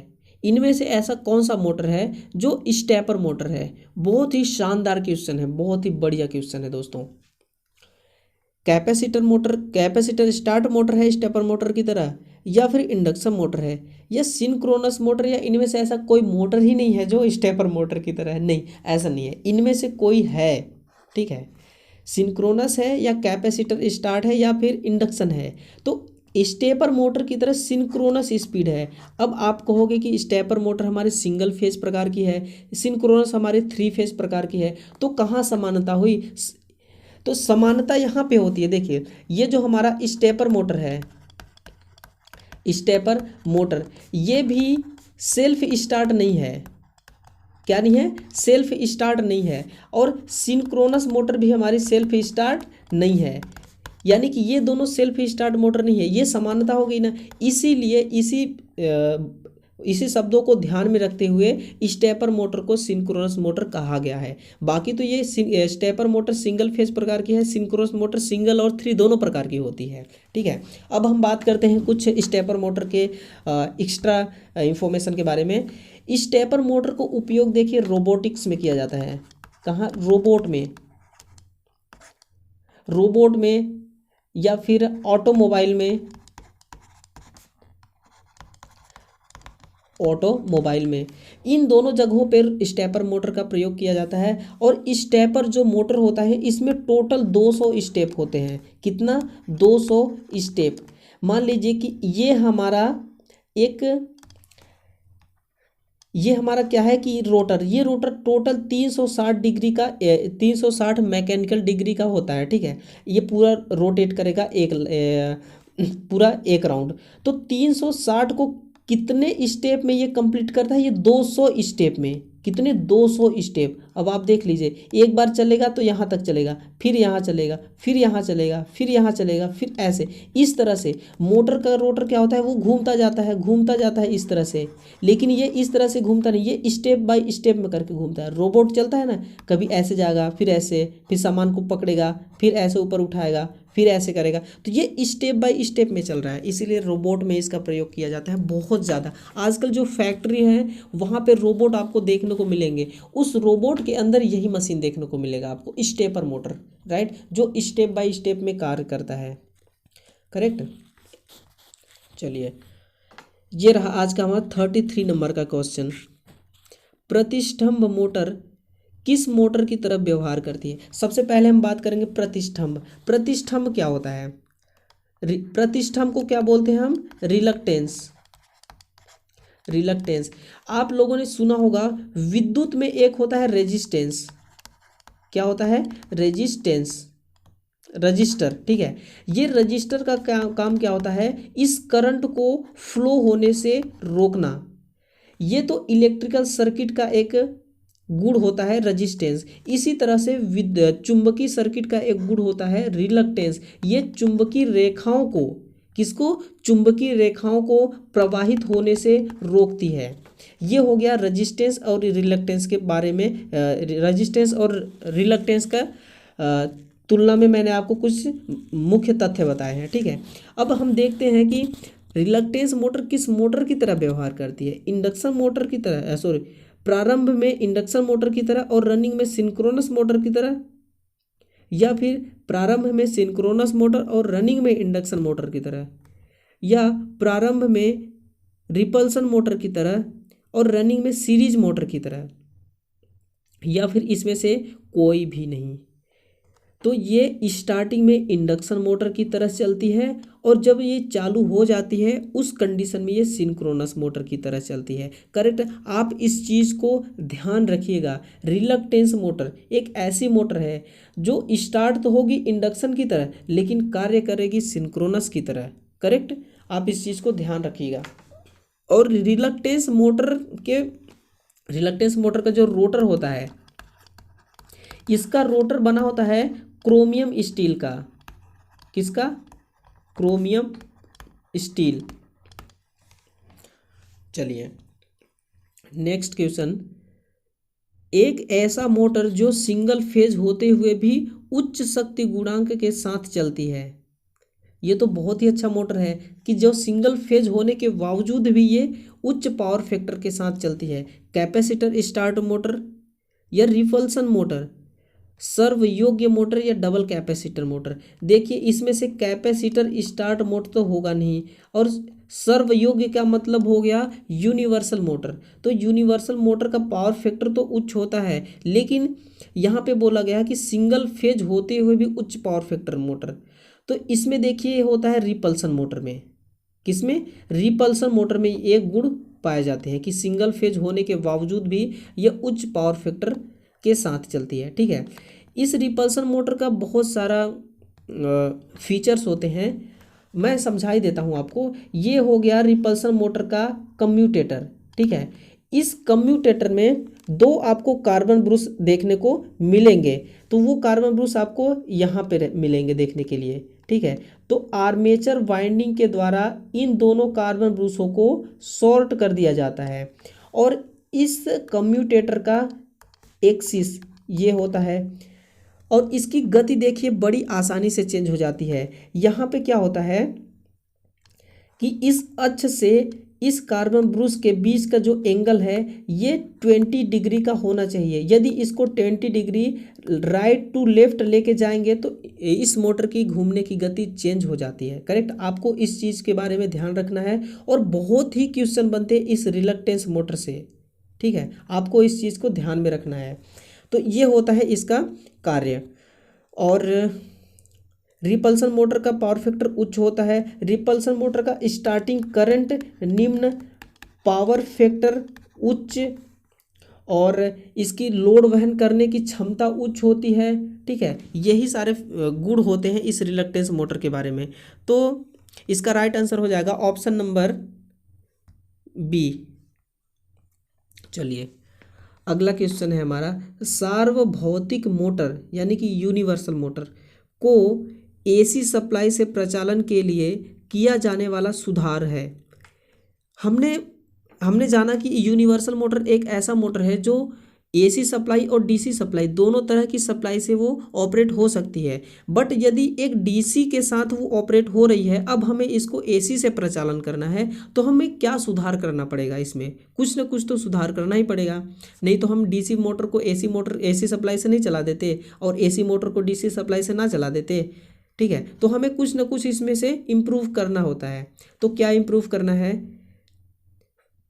इनमें से ऐसा कौन सा मोटर है जो स्टेपर मोटर है? बहुत ही शानदार क्वेश्चन है, बहुत ही बढ़िया क्वेश्चन है दोस्तों। कैपेसिटर स्टार्ट मोटर है स्टेपर मोटर की तरह, या फिर इंडक्शन मोटर है, या सिंक्रोनस मोटर, या इनमें से ऐसा कोई मोटर ही नहीं है जो स्टेपर मोटर की तरह है? नहीं, ऐसा नहीं है, इनमें से कोई है। ठीक है, सिंक्रोनस है या कैपेसिटर स्टार्ट है या फिर इंडक्शन है। तो स्टेपर मोटर की तरह सिंक्रोनस स्पीड है। अब आप कहोगे कि स्टेपर मोटर हमारे सिंगल फेज प्रकार की है, सिंक्रोनस हमारे 3 फेज प्रकार की है, तो कहाँ समानता हुई? तो समानता यहाँ पे होती है। देखिए, ये जो हमारा स्टेपर मोटर है, स्टेपर मोटर, ये भी सेल्फ स्टार्ट नहीं है। क्या नहीं है? सेल्फ स्टार्ट नहीं है। और सिंक्रोनस मोटर भी हमारी सेल्फ स्टार्ट नहीं है, यानी कि ये दोनों सेल्फ स्टार्ट मोटर नहीं है। ये समानता हो गई ना, इसीलिए इसी शब्दों को ध्यान में रखते हुए स्टेपर मोटर को सिंक्रोनस मोटर कहा गया है। बाकी तो ये स्टेपर मोटर सिंगल फेज प्रकार की है, सिंक्रोनस मोटर सिंगल और 3 दोनों प्रकार की होती है। ठीक है, अब हम बात करते हैं कुछ स्टेपर मोटर के एक्स्ट्रा इंफॉर्मेशन के बारे में। स्टेपर मोटर को उपयोग देखिए रोबोटिक्स में किया जाता है। कहाँ? रोबोट में या फिर ऑटोमोबाइल में, इन दोनों जगहों पर स्टेपर मोटर का प्रयोग किया जाता है। और स्टेपर जो मोटर होता है इसमें टोटल 200 स्टेप होते हैं। कितना? 200 स्टेप। मान लीजिए कि ये हमारा क्या है कि ये रोटर टोटल 360 डिग्री का 360 मैकेनिकल डिग्री का होता है। ठीक है, ये पूरा रोटेट करेगा पूरा एक राउंड। तो 360 को कितने स्टेप में ये कंप्लीट करता है? ये 200 स्टेप में। कितने? 200 स्टेप। अब आप देख लीजिए, एक बार चलेगा तो यहाँ तक चलेगा, फिर यहाँ चलेगा, फिर यहाँ चलेगा, फिर यहाँ चलेगा, फिर ऐसे। इस तरह से मोटर का रोटर क्या होता है, वो घूमता जाता है इस तरह से। लेकिन ये इस तरह से घूमता नहीं, ये स्टेप बाय स्टेप में करके घूमता है। रोबोट चलता है ना, कभी ऐसे जाएगा, फिर ऐसे, फिर सामान को पकड़ेगा, फिर ऐसे ऊपर उठाएगा, फिर ऐसे करेगा। तो ये स्टेप बाय स्टेप में चल रहा है, इसीलिए रोबोट में इसका प्रयोग किया जाता है बहुत ज़्यादा। आजकल जो फैक्ट्री है वहाँ पे रोबोट आपको देखने को मिलेंगे, उस रोबोट के अंदर यही मशीन देखने को मिलेगा आपको, स्टेपर मोटर, राइट, जो स्टेप बाय स्टेप में कार्य करता है। करेक्ट। चलिए, ये रहा आज का हमारा 33 नंबर का क्वेश्चन। प्रतिष्ठंभ मोटर किस मोटर की तरफ व्यवहार करती है? सबसे पहले हम बात करेंगे प्रतिष्ठंभ। प्रतिष्ठंभ क्या होता है? प्रतिष्ठंभ को क्या बोलते हैं हम? रिलक्टेंस। आप लोगों ने सुना होगा विद्युत में एक होता है रेजिस्टेंस। क्या होता है? रजिस्टर। ठीक है, ये रजिस्टर का काम क्या होता है? इस करंट को फ्लो होने से रोकना। ये तो इलेक्ट्रिकल सर्किट का एक गुण होता है रेजिस्टेंस। इसी तरह से चुंबकीय सर्किट का एक गुण होता है रिलक्टेंस। ये चुंबकीय रेखाओं को, चुंबकीय रेखाओं को प्रवाहित होने से रोकती है। ये हो गया रेजिस्टेंस और रिलक्टेंस के बारे में। रेजिस्टेंस और रिलक्टेंस का तुलना में मैंने आपको कुछ मुख्य तथ्य बताए हैं। ठीक है, अब हम देखते हैं कि रिलक्टेंस मोटर किस मोटर की तरह व्यवहार करती है? इंडक्शन मोटर की तरह, प्रारंभ में इंडक्शन मोटर की तरह और रनिंग में सिंक्रोनस मोटर की तरह, या फिर प्रारंभ में सिंक्रोनस मोटर और रनिंग में इंडक्शन मोटर की तरह, या प्रारंभ में रिपल्सन मोटर की तरह और रनिंग में सीरीज मोटर की तरह, या फिर इसमें से कोई भी नहीं। तो ये स्टार्टिंग में इंडक्शन मोटर की तरह चलती है, और जब ये चालू हो जाती है उस कंडीशन में ये सिंक्रोनस मोटर की तरह चलती है। करेक्ट। आप इस चीज़ को ध्यान रखिएगा। रिलक्टेंस मोटर एक ऐसी मोटर है जो स्टार्ट तो होगी इंडक्शन की तरह, लेकिन कार्य करेगी सिंक्रोनस की तरह। करेक्ट, आप इस चीज़ को ध्यान रखिएगा। और रिलक्टेंस मोटर का जो रोटर होता है, इसका रोटर बना होता है क्रोमियम स्टील का। किसका? Chromium steel. चलिए नेक्स्ट क्वेश्चन। एक ऐसा मोटर जो सिंगल फेज होते हुए भी उच्च शक्ति गुणांक के साथ चलती है, ये तो बहुत ही अच्छा मोटर है कि जो सिंगल फेज होने के बावजूद भी ये उच्च पावर फैक्टर के साथ चलती है। कैपेसिटर स्टार्ट मोटर या रिपल्सन मोटर, सर्व योग्य मोटर या डबल कैपेसिटर मोटर। देखिए इसमें से कैपेसिटर स्टार्ट मोटर तो होगा नहीं, और सर्व योग्य का मतलब हो गया यूनिवर्सल मोटर। तो यूनिवर्सल मोटर का पावर फैक्टर तो उच्च होता है, लेकिन यहाँ पे बोला गया है कि सिंगल फेज होते हुए भी उच्च पावर फैक्टर मोटर। तो इसमें देखिए होता है रिपल्सन मोटर में, किसमें, रिपल्सन मोटर में एक गुण पाए जाते हैं कि सिंगल फेज होने के बावजूद भी यह उच्च पावर फैक्टर के साथ चलती है। ठीक है, इस रिपल्सन मोटर का बहुत सारा फीचर्स होते हैं, मैं समझा ही देता हूँ आपको। ये हो गया रिपल्सन मोटर का कम्यूटेटर। ठीक है, इस कम्यूटेटर में दो आपको कार्बन ब्रश देखने को मिलेंगे, तो वो कार्बन ब्रश आपको यहाँ पे मिलेंगे देखने के लिए। ठीक है, तो आर्मेचर वाइंडिंग के द्वारा इन दोनों कार्बन ब्रशों को शॉर्ट कर दिया जाता है, और इस कम्यूटेटर का एक्सिस ये होता है, और इसकी गति देखिए बड़ी आसानी से चेंज हो जाती है। यहाँ पे क्या होता है कि इस अक्ष से इस कार्बन ब्रश के बीच का जो एंगल है ये 20 डिग्री का होना चाहिए। यदि इसको 20 डिग्री राइट टू लेफ्ट लेके जाएंगे तो इस मोटर की घूमने की गति चेंज हो जाती है। करेक्ट, आपको इस चीज़ के बारे में ध्यान रखना है, और बहुत ही क्वेश्चन बनते हैं इस रिलक्टेंस मोटर से। ठीक है, आपको इस चीज़ को ध्यान में रखना है। तो ये होता है इसका कार्य। और रिपल्सन मोटर का पावर फैक्टर उच्च होता है। रिपल्सन मोटर का स्टार्टिंग करंट निम्न, पावर फैक्टर उच्च, और इसकी लोड वहन करने की क्षमता उच्च होती है। ठीक है, यही सारे गुण होते हैं इस रिलक्टेंस मोटर के बारे में। तो इसका राइट आंसर हो जाएगा ऑप्शन नंबर बी। चलिए अगला क्वेश्चन है हमारा, सार्वभौतिक मोटर यानी कि यूनिवर्सल मोटर को एसी सप्लाई से प्रचालन के लिए किया जाने वाला सुधार है। हमने जाना कि यूनिवर्सल मोटर एक ऐसा मोटर है जो एसी सप्लाई और डीसी सप्लाई दोनों तरह की सप्लाई से वो ऑपरेट हो सकती है। बट यदि एक डीसी के साथ वो ऑपरेट हो रही है, अब हमें इसको एसी से प्रचालन करना है, तो हमें क्या सुधार करना पड़ेगा, इसमें कुछ ना कुछ तो सुधार करना ही पड़ेगा। नहीं तो हम डीसी मोटर को एसी सप्लाई से नहीं चला देते, और एसी मोटर को डीसी सप्लाई से ना चला देते। ठीक है, तो हमें कुछ ना कुछ इसमें से इम्प्रूव करना होता है। तो क्या इम्प्रूव करना है,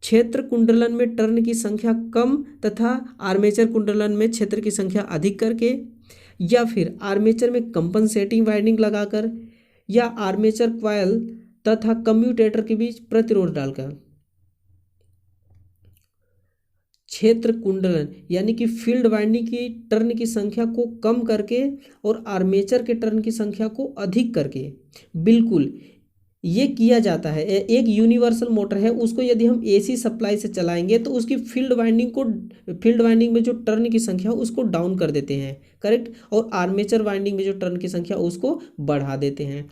क्षेत्र कुंडलन में टर्न की संख्या कम तथा आर्मेचर कुंडलन में क्षेत्र की संख्या अधिक करके, या फिर आर्मेचर में कंपनसेटिंग वाइंडिंग लगाकर, या आर्मेचर कॉइल तथा कम्यूटेटर के बीच प्रतिरोध डालकर। क्षेत्र कुंडलन यानी कि फील्ड वाइंडिंग की टर्न की संख्या को कम करके और आर्मेचर के टर्न की संख्या को अधिक करके, बिल्कुल ये किया जाता है। एक यूनिवर्सल मोटर है, उसको यदि हम एसी सप्लाई से चलाएंगे तो उसकी फील्ड वाइंडिंग में जो टर्न की संख्या उसको डाउन कर देते हैं। करेक्ट, और आर्मेचर वाइंडिंग में जो टर्न की संख्या उसको बढ़ा देते हैं।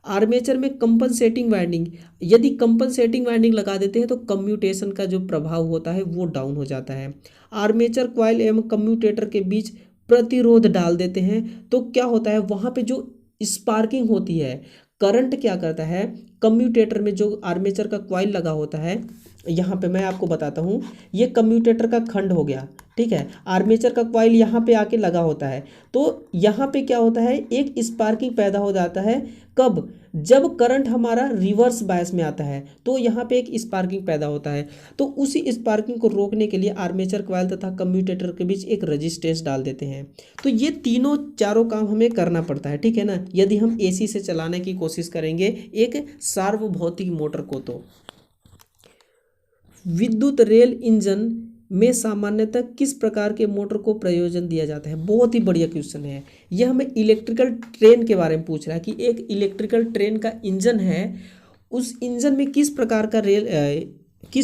आर्मेचर में कंपनसेटिंग वाइंडिंग, यदि कंपनसेटिंग वाइंडिंग लगा देते हैं तो कम्यूटेशन का जो प्रभाव होता है वो डाउन हो जाता है। आर्मेचर कॉइल एवं कम्यूटेटर के बीच प्रतिरोध डाल देते हैं, तो क्या होता है वहाँ पे जो स्पार्किंग होती है, करंट क्या करता है, कम्यूटेटर में जो आर्मेचर का कॉइल लगा होता है, यहाँ पे मैं आपको बताता हूँ, ये कम्यूटेटर का खंड हो गया। ठीक है, आर्मेचर का कॉइल यहाँ पे आके लगा होता है, तो यहाँ पे क्या होता है, एक स्पार्किंग पैदा हो जाता है। कब, जब करंट हमारा रिवर्स बायस में आता है तो यहाँ पे एक स्पार्किंग पैदा होता है। तो उसी स्पार्किंग को रोकने के लिए आर्मेचर कॉइल तथा कम्यूटेटर के बीच एक रेजिस्टेंस डाल देते हैं। तो ये तीनों चारों काम हमें करना पड़ता है। ठीक है ना, यदि हम एसी से चलाने की कोशिश करेंगे एक सार्वभौतिक मोटर को। तो विद्युत रेल इंजन में सामान्यतः किस प्रकार के मोटर को प्रयोजन दिया जाता है? बहुत ही बढ़िया क्वेश्चन है। यह हमें इलेक्ट्रिकल ट्रेन के बारे में पूछ रहा है कि एक इलेक्ट्रिकल ट्रेन का इंजन है, उस इंजन में किस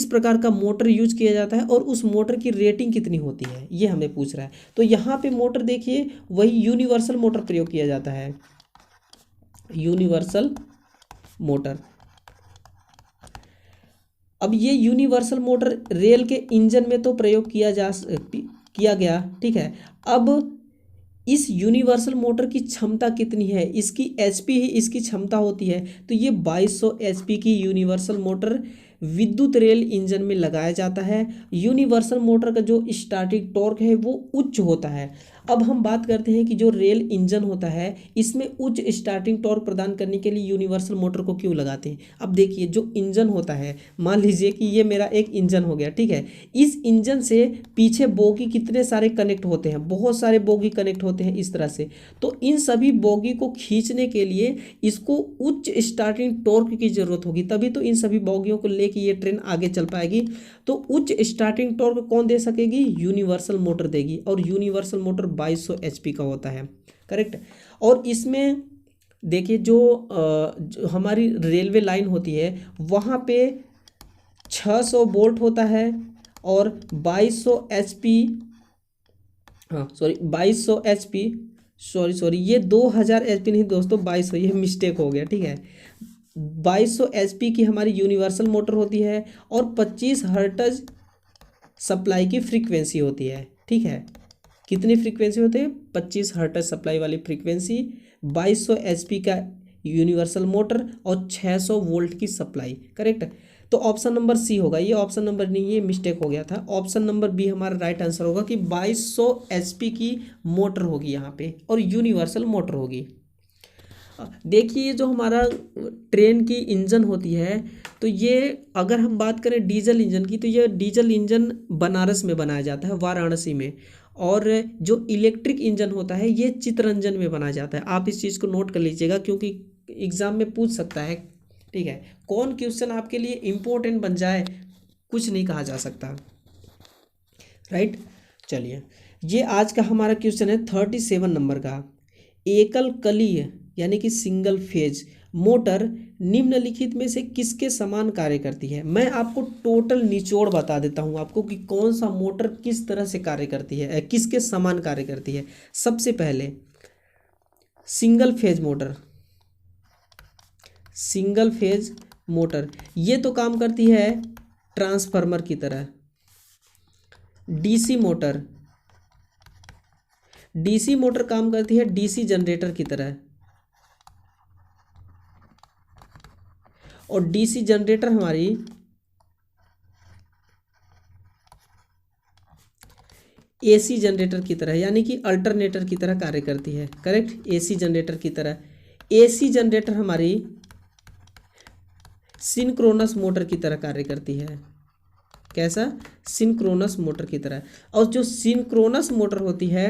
प्रकार का मोटर यूज किया जाता है और उस मोटर की रेटिंग कितनी होती है, ये हमें पूछ रहा है। तो यहाँ पे मोटर देखिए वही यूनिवर्सल मोटर प्रयोग किया जाता है, यूनिवर्सल मोटर। अब ये यूनिवर्सल मोटर रेल के इंजन में तो प्रयोग किया गया। ठीक है, अब इस यूनिवर्सल मोटर की क्षमता कितनी है, इसकी एचपी ही इसकी क्षमता होती है। तो ये 2200 एचपी की यूनिवर्सल मोटर विद्युत रेल इंजन में लगाया जाता है। यूनिवर्सल मोटर का जो स्टार्टिंग टॉर्क है वो उच्च होता है। अब हम बात करते हैं कि जो रेल इंजन होता है इसमें उच्च स्टार्टिंग टॉर्क प्रदान करने के लिए यूनिवर्सल मोटर को क्यों लगाते हैं। अब देखिए जो इंजन होता है, मान लीजिए कि ये मेरा एक इंजन हो गया, ठीक है। इस इंजन से पीछे बोगी कितने सारे कनेक्ट होते हैं, बहुत सारे बोगी कनेक्ट होते हैं इस तरह से। तो इन सभी बोगी को खींचने के लिए इसको उच्च स्टार्टिंग टॉर्क की जरूरत होगी, तभी तो इन सभी बोगियों को लेकर ये ट्रेन आगे चल पाएगी। तो उच्च स्टार्टिंग टॉर्क कौन दे सकेगी, यूनिवर्सल मोटर देगी, और यूनिवर्सल मोटर 2200 एचपी का होता है, करेक्ट। और इसमें देखिए जो हमारी रेलवे लाइन होती है वहाँ पे 600 वोल्ट होता है और 2200 एचपी, हाँ सॉरी 2200 एचपी, सॉरी ये 2000 एचपी नहीं दोस्तों, 2200, ये मिस्टेक हो गया, ठीक है। 2200 एचपी की हमारी यूनिवर्सल मोटर होती है और 25 हर्ट्ज सप्लाई की फ्रीक्वेंसी होती है, ठीक है। कितनी फ्रीक्वेंसी होती है, 25 हर्ट्ज सप्लाई वाली फ्रीक्वेंसी, 2200 एचपी का यूनिवर्सल मोटर और 600 वोल्ट की सप्लाई, करेक्ट। तो ऑप्शन नंबर सी होगा, ये ऑप्शन नंबर नहीं, ये मिस्टेक हो गया था। ऑप्शन नंबर बी हमारा राइट आंसर होगा कि 2200 एचपी की मोटर होगी यहाँ पे और यूनिवर्सल मोटर होगी। देखिए जो हमारा ट्रेन की इंजन होती है, तो ये अगर हम बात करें डीजल इंजन की, तो ये डीजल इंजन बनारस में बनाया जाता है, वाराणसी में। और जो इलेक्ट्रिक इंजन होता है ये चितरंजन में बनाया जाता है। आप इस चीज़ को नोट कर लीजिएगा क्योंकि एग्ज़ाम में पूछ सकता है, ठीक है। कौन क्वेश्चन आपके लिए इम्पोर्टेंट बन जाए कुछ नहीं कहा जा सकता, राइट। चलिए ये आज का हमारा क्वेश्चन है 37 नंबर का। एकल कली यानी कि सिंगल फेज मोटर निम्नलिखित में से किसके समान कार्य करती है। मैं आपको टोटल निचोड़ बता देता हूं आपको कि कौन सा मोटर किस तरह से कार्य करती है, किसके समान कार्य करती है। सबसे पहले single phase motor, single phase motor ये तो काम करती है ट्रांसफार्मर की तरह। डीसी मोटर, डीसी मोटर काम करती है डीसी जनरेटर की तरह, और डीसी जनरेटर हमारी एसी जनरेटर की तरह यानी कि अल्टरनेटर की तरह कार्य करती है, करेक्ट। एसी जनरेटर की तरह। एसी जनरेटर हमारी सिंक्रोनस मोटर की तरह कार्य करती है। कैसा, सिंक्रोनस मोटर की तरह। और जो सिंक्रोनस मोटर होती है,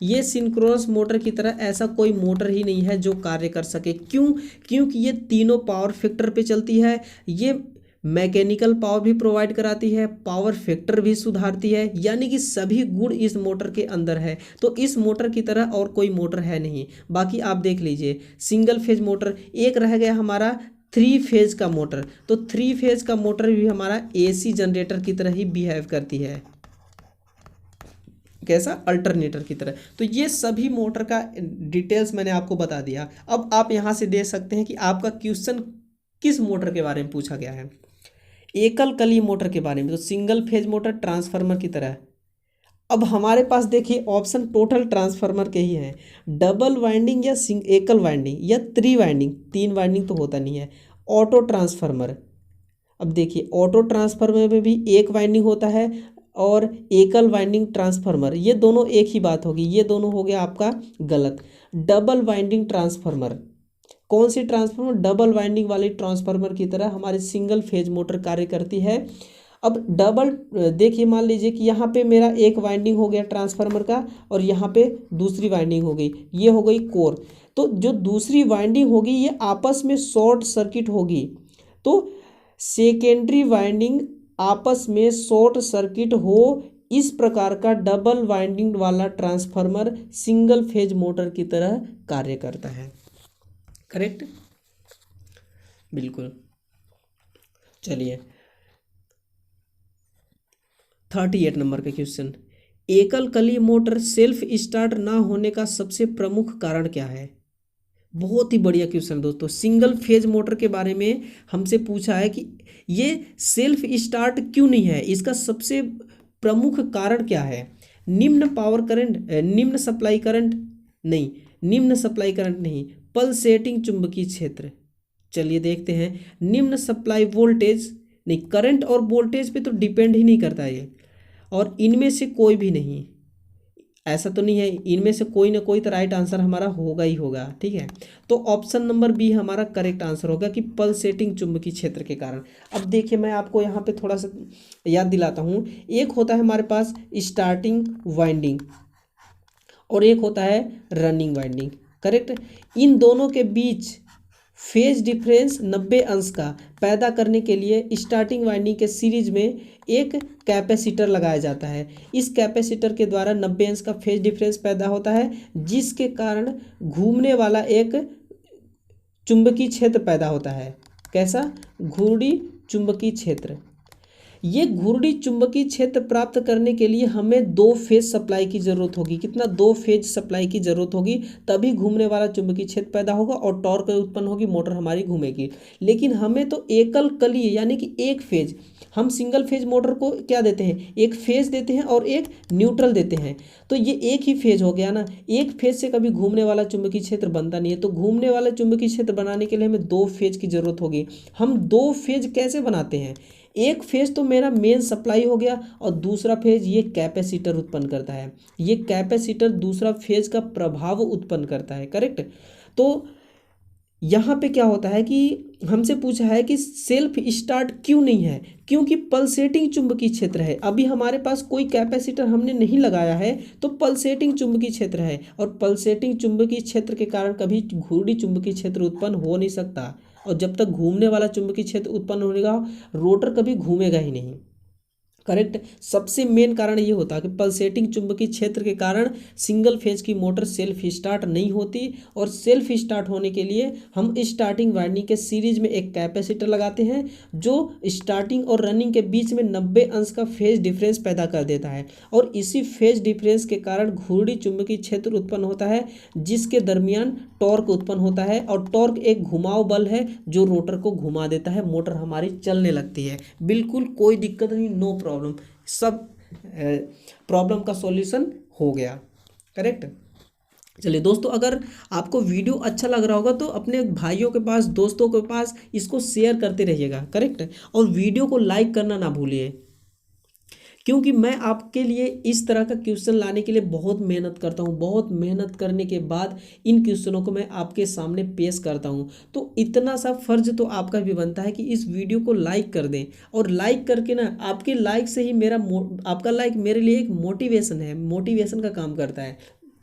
ये सिंक्रोनस मोटर की तरह ऐसा कोई मोटर ही नहीं है जो कार्य कर सके। क्यों, क्योंकि ये तीनों पावर फैक्टर पे चलती है। ये मैकेनिकल पावर भी प्रोवाइड कराती है, पावर फैक्टर भी सुधारती है, यानी कि सभी गुण इस मोटर के अंदर है। तो इस मोटर की तरह और कोई मोटर है नहीं। बाकी आप देख लीजिए सिंगल फेज मोटर। एक रह गया हमारा 3 फेज का मोटर। तो 3 फेज का मोटर भी हमारा एसी जनरेटर की तरह ही बिहेव करती है। कैसा, अल्टरनेटर की तरह। तो ये सभी मोटर का डिटेल्स मैंने आपको बता दिया। अब आप यहाँ से देख सकते हैं कि आपका क्वेश्चन किस मोटर के बारे में पूछा गया है। एकल कली मोटर के बारे में, तो सिंगल फेज मोटर ट्रांसफार्मर की तरह। अब हमारे पास देखिए ऑप्शन टोटल ट्रांसफार्मर के ही हैं। डबल वाइंडिंग या एकल वाइंडिंग या 3 वाइंडिंग, 3 वाइंडिंग तो होता नहीं है। ऑटो ट्रांसफार्मर, अब देखिए ऑटो ट्रांसफार्मर में भी एक वाइंडिंग होता है और एकल वाइंडिंग ट्रांसफार्मर, ये दोनों एक ही बात होगी। ये दोनों हो गया आपका गलत। डबल वाइंडिंग ट्रांसफार्मर, कौन सी ट्रांसफार्मर, डबल वाइंडिंग वाली ट्रांसफार्मर की तरह हमारी सिंगल फेज मोटर कार्य करती है। अब डबल देखिए, मान लीजिए कि यहाँ पे मेरा एक वाइंडिंग हो गया ट्रांसफार्मर का और यहाँ पे दूसरी वाइंडिंग हो गई, ये हो गई कोर। तो जो दूसरी वाइंडिंग होगी ये आपस में शॉर्ट सर्किट होगी। तो सेकेंडरी वाइंडिंग आपस में शॉर्ट सर्किट हो, इस प्रकार का डबल वाइंडिंग वाला ट्रांसफार्मर सिंगल फेज मोटर की तरह कार्य करता है, करेक्ट, बिल्कुल। चलिए 38 नंबर का क्वेश्चन। एकल कली मोटर सेल्फ स्टार्ट ना होने का सबसे प्रमुख कारण क्या है। बहुत ही बढ़िया क्वेश्चन दोस्तों। सिंगल फेज मोटर के बारे में हमसे पूछा है कि ये सेल्फ स्टार्ट क्यों नहीं है, इसका सबसे प्रमुख कारण क्या है। निम्न पावर करंट, निम्न सप्लाई करंट नहीं, निम्न सप्लाई करंट नहीं, पल्सेटिंग चुंबकीय क्षेत्र। चलिए देखते हैं, निम्न सप्लाई वोल्टेज नहीं, करंट और वोल्टेज पे तो डिपेंड ही नहीं करता ये, और इनमें से कोई भी नहीं, ऐसा तो नहीं है, इनमें से कोई ना कोई तो राइट आंसर हमारा होगा ही होगा। ठीक है, तो ऑप्शन नंबर बी हमारा करेक्ट आंसर होगा कि पल्सेटिंग चुंबकीय क्षेत्र के कारण। अब देखिए मैं आपको यहाँ पे थोड़ा सा याद दिलाता हूँ, एक होता है हमारे पास स्टार्टिंग वाइंडिंग और एक होता है रनिंग वाइंडिंग, करेक्ट। इन दोनों के बीच फेज डिफरेंस 90 अंश का पैदा करने के लिए स्टार्टिंग वाइंडिंग के सीरीज में एक कैपेसिटर लगाया जाता है। इस कैपेसिटर के द्वारा 90 अंश का फेज डिफरेंस पैदा होता है, जिसके कारण घूमने वाला एक चुंबकीय क्षेत्र पैदा होता है। कैसा? घूर्णी चुंबकीय क्षेत्र। ये घूर्णी चुंबकीय क्षेत्र प्राप्त करने के लिए हमें 2 फेज सप्लाई की जरूरत होगी। कितना? 2 फेज सप्लाई की जरूरत होगी, तभी घूमने वाला चुंबकीय क्षेत्र पैदा होगा और टॉर्क उत्पन्न होगी, मोटर हमारी घूमेगी। लेकिन हमें तो एकल कलीय यानी कि एक फेज, हम सिंगल फेज मोटर को क्या देते हैं? एक फेज देते हैं और एक न्यूट्रल देते हैं, तो ये एक ही फेज हो गया ना। एक फेज से कभी घूमने वाला चुंबकीय क्षेत्र बनता नहीं है, तो घूमने वाला चुंबकीय क्षेत्र बनाने के लिए हमें 2 फेज की जरूरत होगी। हम 2 फेज कैसे बनाते हैं? एक फेज तो मेरा मेन सप्लाई हो गया और दूसरा फेज ये कैपेसिटर उत्पन्न करता है। ये कैपेसिटर दूसरा फेज का प्रभाव उत्पन्न करता है, करेक्ट। तो यहाँ पे क्या होता है कि हमसे पूछा है कि सेल्फ स्टार्ट क्यों नहीं है? क्योंकि पल्सेटिंग चुंबकीय क्षेत्र है। अभी हमारे पास कोई कैपेसिटर हमने नहीं लगाया है, तो पल्सेटिंग चुंबकीय क्षेत्र है, और पल्सेटिंग चुंबकीय क्षेत्र के कारण कभी घूर्णी चुंबकीय क्षेत्र उत्पन्न हो नहीं सकता। और जब तक घूमने वाला चुंबकीय क्षेत्र उत्पन्न होगा, रोटर कभी घूमेगा ही नहीं, करेक्ट। सबसे मेन कारण ये होता है कि पल्सेटिंग चुंबकीय क्षेत्र के कारण सिंगल फेज की मोटर सेल्फ स्टार्ट नहीं होती, और सेल्फ स्टार्ट होने के लिए हम स्टार्टिंग वाइंडिंग के सीरीज में एक कैपेसिटर लगाते हैं, जो स्टार्टिंग और रनिंग के बीच में 90 अंश का फेज डिफरेंस पैदा कर देता है, और इसी फेज डिफरेंस के कारण घूर्णी चुंबकीय क्षेत्र उत्पन्न होता है, जिसके दरमियान टॉर्क उत्पन्न होता है, और टॉर्क एक घुमाव बल है जो रोटर को घुमा देता है, मोटर हमारी चलने लगती है। बिल्कुल कोई दिक्कत नहीं, नो प्रॉब्लम, सब प्रॉब्लम का सॉल्यूशन हो गया, करेक्ट। चलिए दोस्तों, अगर आपको वीडियो अच्छा लग रहा होगा तो अपने भाइयों के पास, दोस्तों के पास इसको शेयर करते रहिएगा, करेक्ट। और वीडियो को लाइक करना ना भूलिए, क्योंकि मैं आपके लिए इस तरह का क्वेश्चन लाने के लिए बहुत मेहनत करता हूँ। बहुत मेहनत करने के बाद इन क्वेश्चनों को मैं आपके सामने पेश करता हूँ, तो इतना सा फर्ज तो आपका भी बनता है कि इस वीडियो को लाइक कर दें। और लाइक करके ना, आपके लाइक से ही आपका लाइक मेरे लिए एक मोटिवेशन है, मोटिवेशन का काम करता है,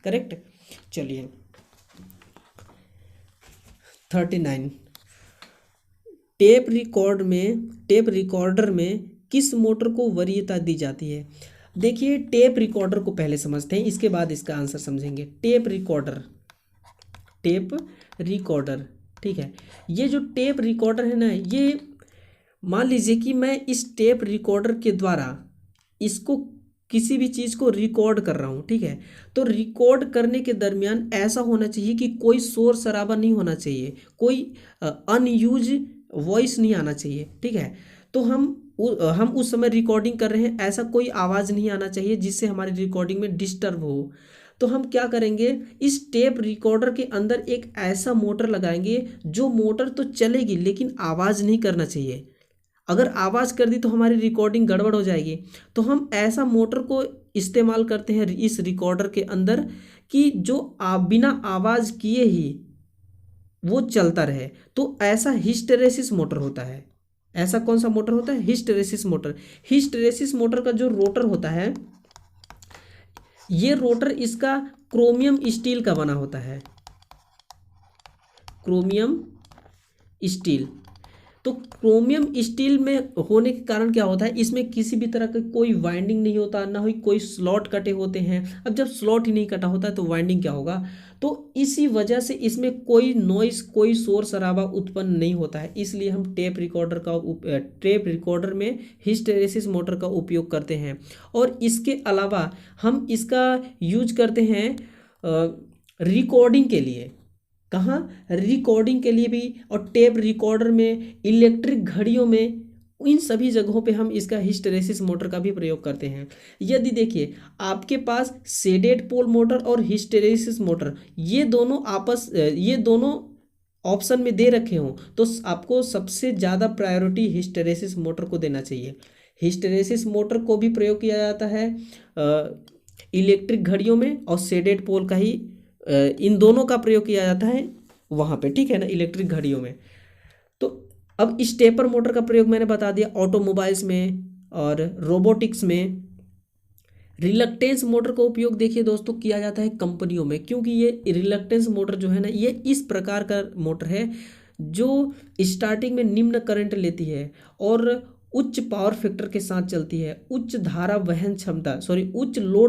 करेक्ट। चलिए 39, टेप रिकॉर्डर में किस मोटर को वरीयता दी जाती है? देखिए, टेप रिकॉर्डर को पहले समझते हैं, इसके बाद इसका आंसर समझेंगे। टेप रिकॉर्डर, ठीक है। ये जो टेप रिकॉर्डर है ना, ये मान लीजिए कि मैं इस टेप रिकॉर्डर के द्वारा इसको किसी भी चीज़ को रिकॉर्ड कर रहा हूँ, ठीक है। तो रिकॉर्ड करने के दरमियान ऐसा होना चाहिए कि कोई शोर शराबा नहीं होना चाहिए, कोई अनयूज वॉइस नहीं आना चाहिए, ठीक है। तो हम उस समय रिकॉर्डिंग कर रहे हैं, ऐसा कोई आवाज़ नहीं आना चाहिए जिससे हमारी रिकॉर्डिंग में डिस्टर्ब हो। तो हम क्या करेंगे, इस टेप रिकॉर्डर के अंदर एक ऐसा मोटर लगाएंगे, जो मोटर तो चलेगी लेकिन आवाज़ नहीं करना चाहिए। अगर आवाज़ कर दी तो हमारी रिकॉर्डिंग गड़बड़ हो जाएगी। तो हम ऐसा मोटर को इस्तेमाल करते हैं इस रिकॉर्डर के अंदर कि जो बिना आवाज़ किए ही वो चलता रहे। तो ऐसा हिस्टेरेसिस मोटर होता है। ऐसा कौन सा मोटर होता है? Hysteresis motor. हिस्टेरेसिस मोटर का जो रोटर होता है, ये रोटर इसका क्रोमियम स्टील का बना होता है, क्रोमियम स्टील। तो क्रोमियम स्टील में होने के कारण क्या होता है, इसमें किसी भी तरह का कोई वाइंडिंग नहीं होता, ना ही कोई स्लॉट कटे होते हैं। अब जब स्लॉट ही नहीं कटा होता है तो वाइंडिंग क्या होगा? तो इसी वजह से इसमें कोई नॉइस, कोई शोर शराबा उत्पन्न नहीं होता है। इसलिए हम टेप रिकॉर्डर में हिस्टेरेसिस मोटर का उपयोग करते हैं। और इसके अलावा हम इसका यूज करते हैं रिकॉर्डिंग के लिए। कहाँ? रिकॉर्डिंग के लिए भी। और टेप रिकॉर्डर में, इलेक्ट्रिक घड़ियों में इन सभी जगहों पे हम इसका हिस्टैरिसीस मोटर का भी प्रयोग करते हैं। यदि देखिए आपके पास शेडेड पोल मोटर और हिस्टैरिसीस मोटर ये दोनों ऑप्शन में दे रखे हों तो आपको सबसे ज़्यादा प्रायोरिटी हिस्टैरिसीस मोटर को देना चाहिए। हिस्टैरिसीस मोटर को भी प्रयोग किया जाता है इलेक्ट्रिक घड़ियों में, और शेडेड पोल का ही इन दोनों का प्रयोग किया जाता है वहाँ पे, ठीक है ना, इलेक्ट्रिक घड़ियों में। तो अब स्टेपर मोटर का प्रयोग मैंने बता दिया ऑटोमोबाइल्स में और रोबोटिक्स में। रिलक्टेंस मोटर का उपयोग देखिए दोस्तों किया जाता है कंपनियों में, क्योंकि ये रिलक्टेंस मोटर जो है ना, ये इस प्रकार का मोटर है जो स्टार्टिंग में निम्न करंट लेती है और उच्च पावर फैक्टर के साथ चलती है, उच्च लोड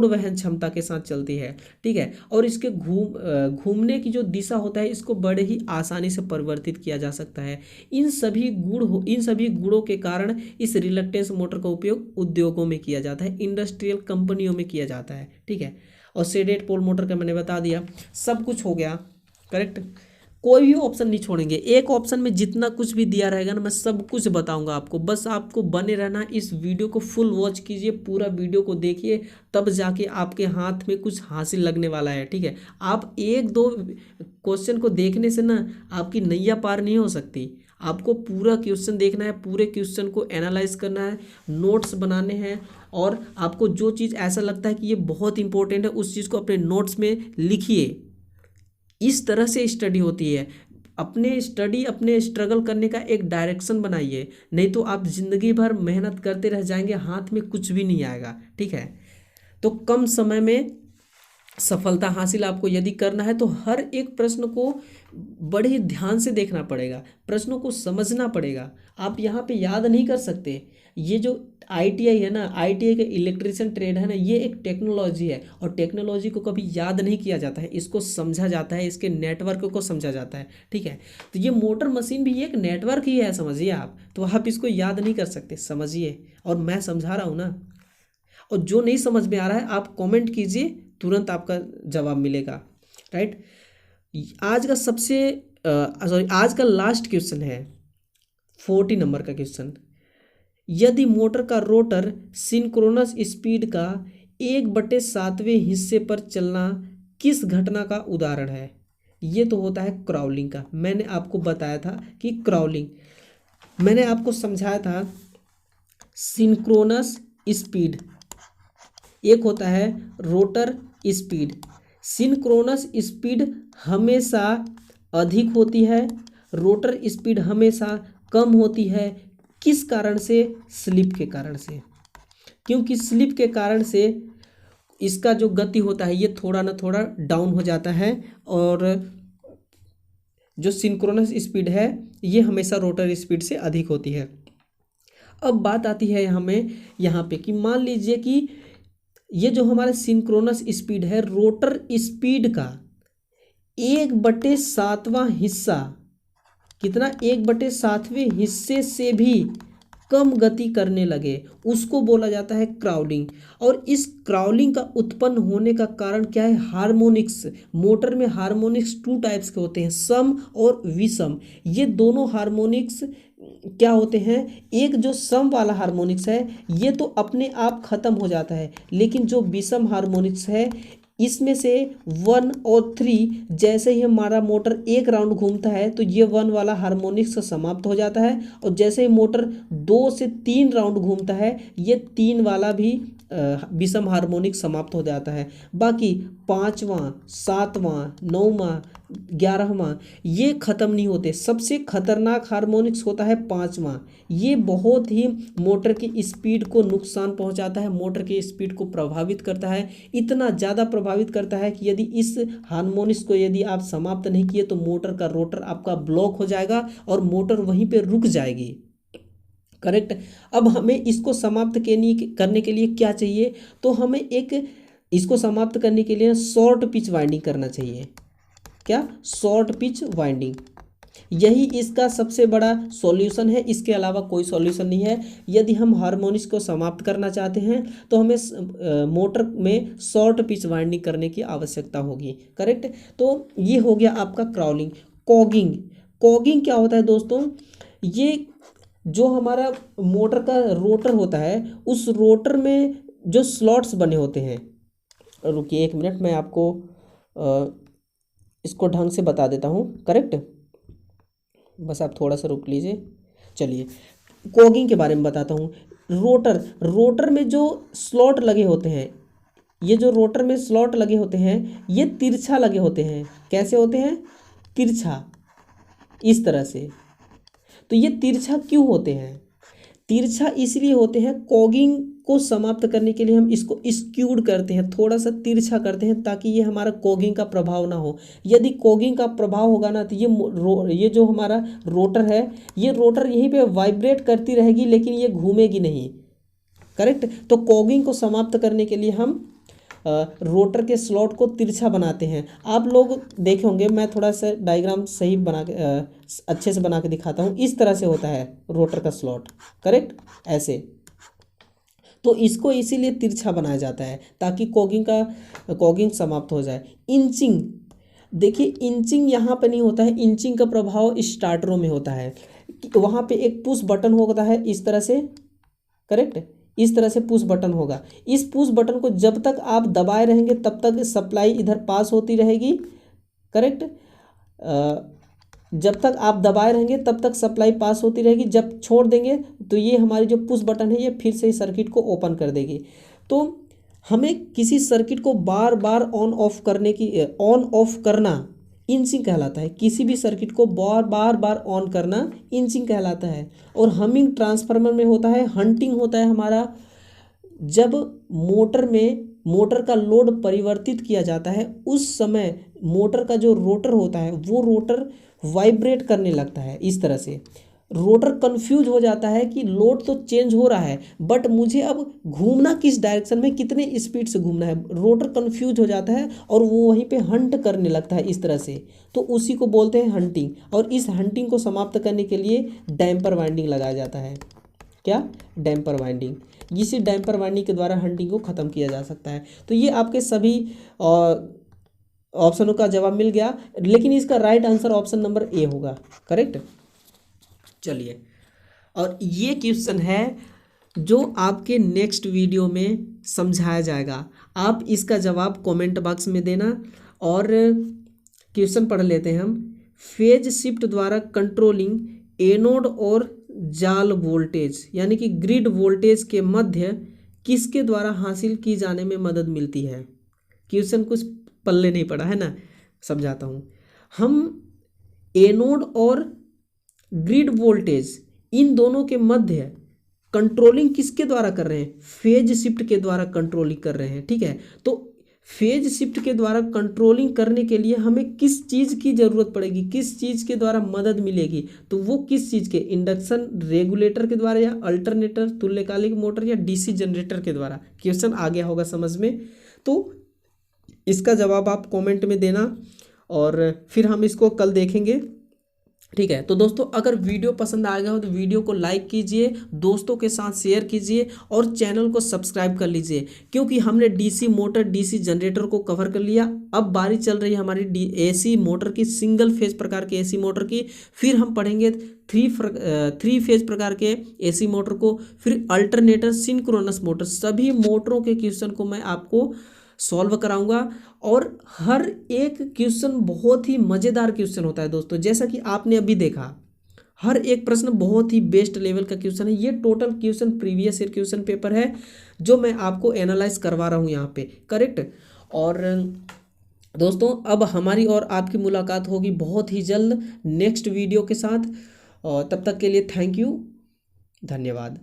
वहन क्षमता के साथ चलती है, ठीक है। और इसके घूमने की जो दिशा होता है इसको बड़े ही आसानी से परिवर्तित किया जा सकता है। इन सभी गुणों के कारण इस रिलक्टेंस मोटर का उपयोग उद्योगों में किया जाता है, इंडस्ट्रियल कंपनियों में किया जाता है, ठीक है। और शेडेड पोल मोटर का मैंने बता दिया, सब कुछ हो गया करेक्ट। कोई भी ऑप्शन नहीं छोड़ेंगे, एक ऑप्शन में जितना कुछ भी दिया रहेगा ना मैं सब कुछ बताऊंगा आपको, बस आपको बने रहना, इस वीडियो को फुल वॉच कीजिए, पूरा वीडियो को देखिए, तब जाके आपके हाथ में कुछ हासिल लगने वाला है, ठीक है। आप एक दो क्वेश्चन को देखने से ना आपकी नैया पार नहीं हो सकती, आपको पूरा क्वेश्चन देखना है, पूरे क्वेश्चन को एनालाइज करना है, नोट्स बनाने हैं, और आपको जो चीज़ ऐसा लगता है कि ये बहुत इंपॉर्टेंट है उस चीज़ को अपने नोट्स में लिखिए। इस तरह से स्टडी होती है। अपने स्ट्रगल करने का एक डायरेक्शन बनाइए, नहीं तो आप जिंदगी भर मेहनत करते रह जाएंगे, हाथ में कुछ भी नहीं आएगा, ठीक है। तो कम समय में सफलता हासिल आपको यदि करना है तो हर एक प्रश्न को बड़े ही ध्यान से देखना पड़ेगा, प्रश्नों को समझना पड़ेगा। आप यहाँ पे याद नहीं कर सकते। ये जो आईटीआई है ना, आईटीआई का इलेक्ट्रिशियन ट्रेड है ना, ये एक टेक्नोलॉजी है, और टेक्नोलॉजी को कभी याद नहीं किया जाता है, इसको समझा जाता है, इसके नेटवर्क को समझा जाता है, ठीक है। तो ये मोटर मशीन भी एक नेटवर्क ही है, समझिए आप, तो आप इसको याद नहीं कर सकते, समझिए, और मैं समझा रहा हूँ ना। और जो नहीं समझ में आ रहा है आप कमेंट कीजिए, तुरंत आपका जवाब मिलेगा, राइट। आज का लास्ट क्वेश्चन है 40 नंबर का क्वेश्चन। यदि मोटर का रोटर सिंक्रोनस स्पीड का 1/7वें हिस्से पर चलना किस घटना का उदाहरण है? ये तो होता है क्राउलिंग का। मैंने आपको बताया था कि क्राउलिंग, मैंने आपको समझाया था सिंक्रोनस स्पीड, एक होता है रोटर स्पीड। सिंक्रोनस स्पीड हमेशा अधिक होती है, रोटर स्पीड हमेशा कम होती है। किस कारण से? स्लिप के कारण से, क्योंकि स्लिप के कारण से इसका जो गति होता है ये थोड़ा ना थोड़ा डाउन हो जाता है, और जो सिंक्रोनस स्पीड है ये हमेशा रोटर स्पीड से अधिक होती है। अब बात आती है हमें यहाँ पे कि मान लीजिए कि ये जो हमारा सिंक्रोनस स्पीड है, रोटर स्पीड का 1/7वां हिस्सा, कितना? 1/7वें हिस्से से भी कम गति करने लगे, उसको बोला जाता है क्राउलिंग। और इस क्राउलिंग का उत्पन्न होने का कारण क्या है? हार्मोनिक्स। मोटर में हार्मोनिक्स 2 टाइप्स के होते हैं, सम और विषम। ये दोनों हार्मोनिक्स क्या होते हैं? एक जो सम वाला हार्मोनिक्स है ये तो अपने आप खत्म हो जाता है, लेकिन जो विषम हार्मोनिक्स है इसमें से 1 और 3, जैसे ही हमारा मोटर एक राउंड घूमता है तो ये 1 वाला हार्मोनिक्स समाप्त हो जाता है, और जैसे ही मोटर 2 से 3 राउंड घूमता है ये 3 वाला भी विषम हार्मोनिक समाप्त हो जाता है। बाकी 5वां, 7वां, 9वां, 11वां ये खत्म नहीं होते। सबसे खतरनाक हार्मोनिक्स होता है 5वां। ये बहुत ही मोटर की स्पीड को नुकसान पहुंचाता है, मोटर की स्पीड को प्रभावित करता है, इतना ज़्यादा प्रभावित करता है कि यदि इस हार्मोनिक्स को यदि आप समाप्त नहीं किए तो मोटर का रोटर आपका ब्लॉक हो जाएगा और मोटर वहीं पे रुक जाएगी, करेक्ट। अब हमें इसको समाप्त करने के लिए क्या चाहिए? तो हमें इसको समाप्त करने के लिए शॉर्ट पिच वाइंडिंग करना चाहिए। क्या? शॉर्ट पिच वाइंडिंग, यही इसका सबसे बड़ा सॉल्यूशन है, इसके अलावा कोई सॉल्यूशन नहीं है। यदि हम हार्मोनिक्स को समाप्त करना चाहते हैं तो हमें मोटर में शॉर्ट पिच वाइंडिंग करने की आवश्यकता होगी, करेक्ट। तो ये हो गया आपका क्राउलिंग। कॉगिंग क्या होता है दोस्तों? ये जो हमारा मोटर का रोटर होता है उस रोटर में जो स्लॉट्स बने होते हैं, रुकिए 1 मिनट, मैं आपको इसको ढंग से बता देता हूँ, करेक्ट, बस आप थोड़ा सा रुक लीजिए। चलिए कॉगिंग के बारे में बताता हूँ। रोटर में जो स्लॉट लगे होते हैं, ये जो रोटर में स्लॉट लगे होते हैं ये तिरछा लगे होते हैं। कैसे होते हैं? तिरछा, इस तरह से। तो ये तिरछा क्यों होते हैं? तिरछा इसलिए होते हैं, कॉगिंग को समाप्त करने के लिए हम इसको स्क्यूड करते हैं, थोड़ा सा तिरछा करते हैं, ताकि ये हमारा कॉगिंग का प्रभाव ना हो। यदि कॉगिंग का प्रभाव होगा ना तो ये जो हमारा रोटर है, ये रोटर यहीं पे वाइब्रेट करती रहेगी लेकिन ये घूमेगी नहीं, करेक्ट। तो कॉगिंग को समाप्त करने के लिए हम रोटर के स्लॉट को तिरछा बनाते हैं। आप लोग देखे होंगे, मैं थोड़ा सा डायग्राम सही बना के अच्छे से बना के दिखाता हूँ। इस तरह से होता है रोटर का स्लॉट, करेक्ट, ऐसे। तो इसको इसीलिए तिरछा बनाया जाता है ताकि कॉगिंग समाप्त हो जाए। इंचिंग, देखिए इंचिंग यहाँ पे नहीं होता है, इंचिंग का प्रभाव स्टार्टरों में होता है। वहाँ पे एक पुश बटन होता है इस तरह से, करेक्ट, इस तरह से पुश बटन होगा। इस पुश बटन को जब तक आप दबाए रहेंगे तब तक सप्लाई इधर पास होती रहेगी, करेक्ट। जब तक आप दबाए रहेंगे तब तक सप्लाई पास होती रहेगी। जब छोड़ देंगे तो ये हमारी जो पुश बटन है ये फिर से इस सर्किट को ओपन कर देगी। तो हमें किसी सर्किट को बार बार ऑन ऑफ करना इंचिंग कहलाता है। किसी भी सर्किट को बार बार ऑन करना इंचिंग कहलाता है। और हमिंग ट्रांसफार्मर में होता है, हंटिंग होता है हमारा, जब मोटर का लोड परिवर्तित किया जाता है उस समय मोटर का जो रोटर होता है वो रोटर वाइब्रेट करने लगता है। इस तरह से रोटर कंफ्यूज हो जाता है कि लोड तो चेंज हो रहा है बट मुझे अब घूमना किस डायरेक्शन में, कितने स्पीड से घूमना है। रोटर कंफ्यूज हो जाता है और वो वहीं पे हंट करने लगता है इस तरह से। तो उसी को बोलते हैं हंटिंग। और इस हंटिंग को समाप्त करने के लिए डैम्पर वाइंडिंग लगाया जाता है। क्या? Damper winding. इसी डैम्पर वाइंडिंग के द्वारा हंटिंग को ख़त्म किया जा सकता है। तो ये आपके सभी ऑप्शनों का जवाब मिल गया, लेकिन इसका right answer option number A होगा, करेक्ट। चलिए, और ये क्वेश्चन है जो आपके नेक्स्ट वीडियो में समझाया जाएगा। आप इसका जवाब कमेंट बॉक्स में देना। और क्वेश्चन पढ़ लेते हैं हम। फेज शिफ्ट द्वारा कंट्रोलिंग एनोड और जाल वोल्टेज यानी कि ग्रिड वोल्टेज के मध्य किसके द्वारा हासिल की जाने में मदद मिलती है? क्वेश्चन कुछ पल्ले नहीं पड़ा है ना, समझाता हूँ। हम एनोड और ग्रिड वोल्टेज इन दोनों के मध्य कंट्रोलिंग किसके द्वारा कर रहे हैं? फेज शिफ्ट के द्वारा कंट्रोलिंग कर रहे हैं, ठीक है। तो फेज शिफ्ट के द्वारा कंट्रोलिंग करने के लिए हमें किस चीज़ की ज़रूरत पड़ेगी, किस चीज़ के द्वारा मदद मिलेगी? तो वो किस चीज़ के? इंडक्शन रेगुलेटर के द्वारा, या अल्टरनेटर तुल्यकालिक मोटर, या डीसी जनरेटर के द्वारा? क्वेश्चन आ गया होगा समझ में। तो इसका जवाब आप कमेंट में देना और फिर हम इसको कल देखेंगे, ठीक है। तो दोस्तों अगर वीडियो पसंद आ गया हो तो वीडियो को लाइक कीजिए, दोस्तों के साथ शेयर कीजिए और चैनल को सब्सक्राइब कर लीजिए, क्योंकि हमने डीसी मोटर, डीसी जनरेटर को कवर कर लिया। अब बारी चल रही है हमारी एसी मोटर की, सिंगल फेज प्रकार के एसी मोटर की। फिर हम पढ़ेंगे थ्री फेज प्रकार के एसी मोटर को, फिर अल्टरनेटर, सिंक्रोनस मोटर। सभी मोटरों के क्वेश्चन को मैं आपको सॉल्व कराऊंगा। और हर एक क्वेश्चन बहुत ही मज़ेदार क्वेश्चन होता है दोस्तों, जैसा कि आपने अभी देखा। हर एक प्रश्न बहुत ही बेस्ट लेवल का क्वेश्चन है। ये total question previous year question paper है जो मैं आपको एनालाइज करवा रहा हूँ यहाँ पे, करेक्ट। और दोस्तों अब हमारी और आपकी मुलाकात होगी बहुत ही जल्द नेक्स्ट वीडियो के साथ। और तब तक के लिए थैंक यू, धन्यवाद।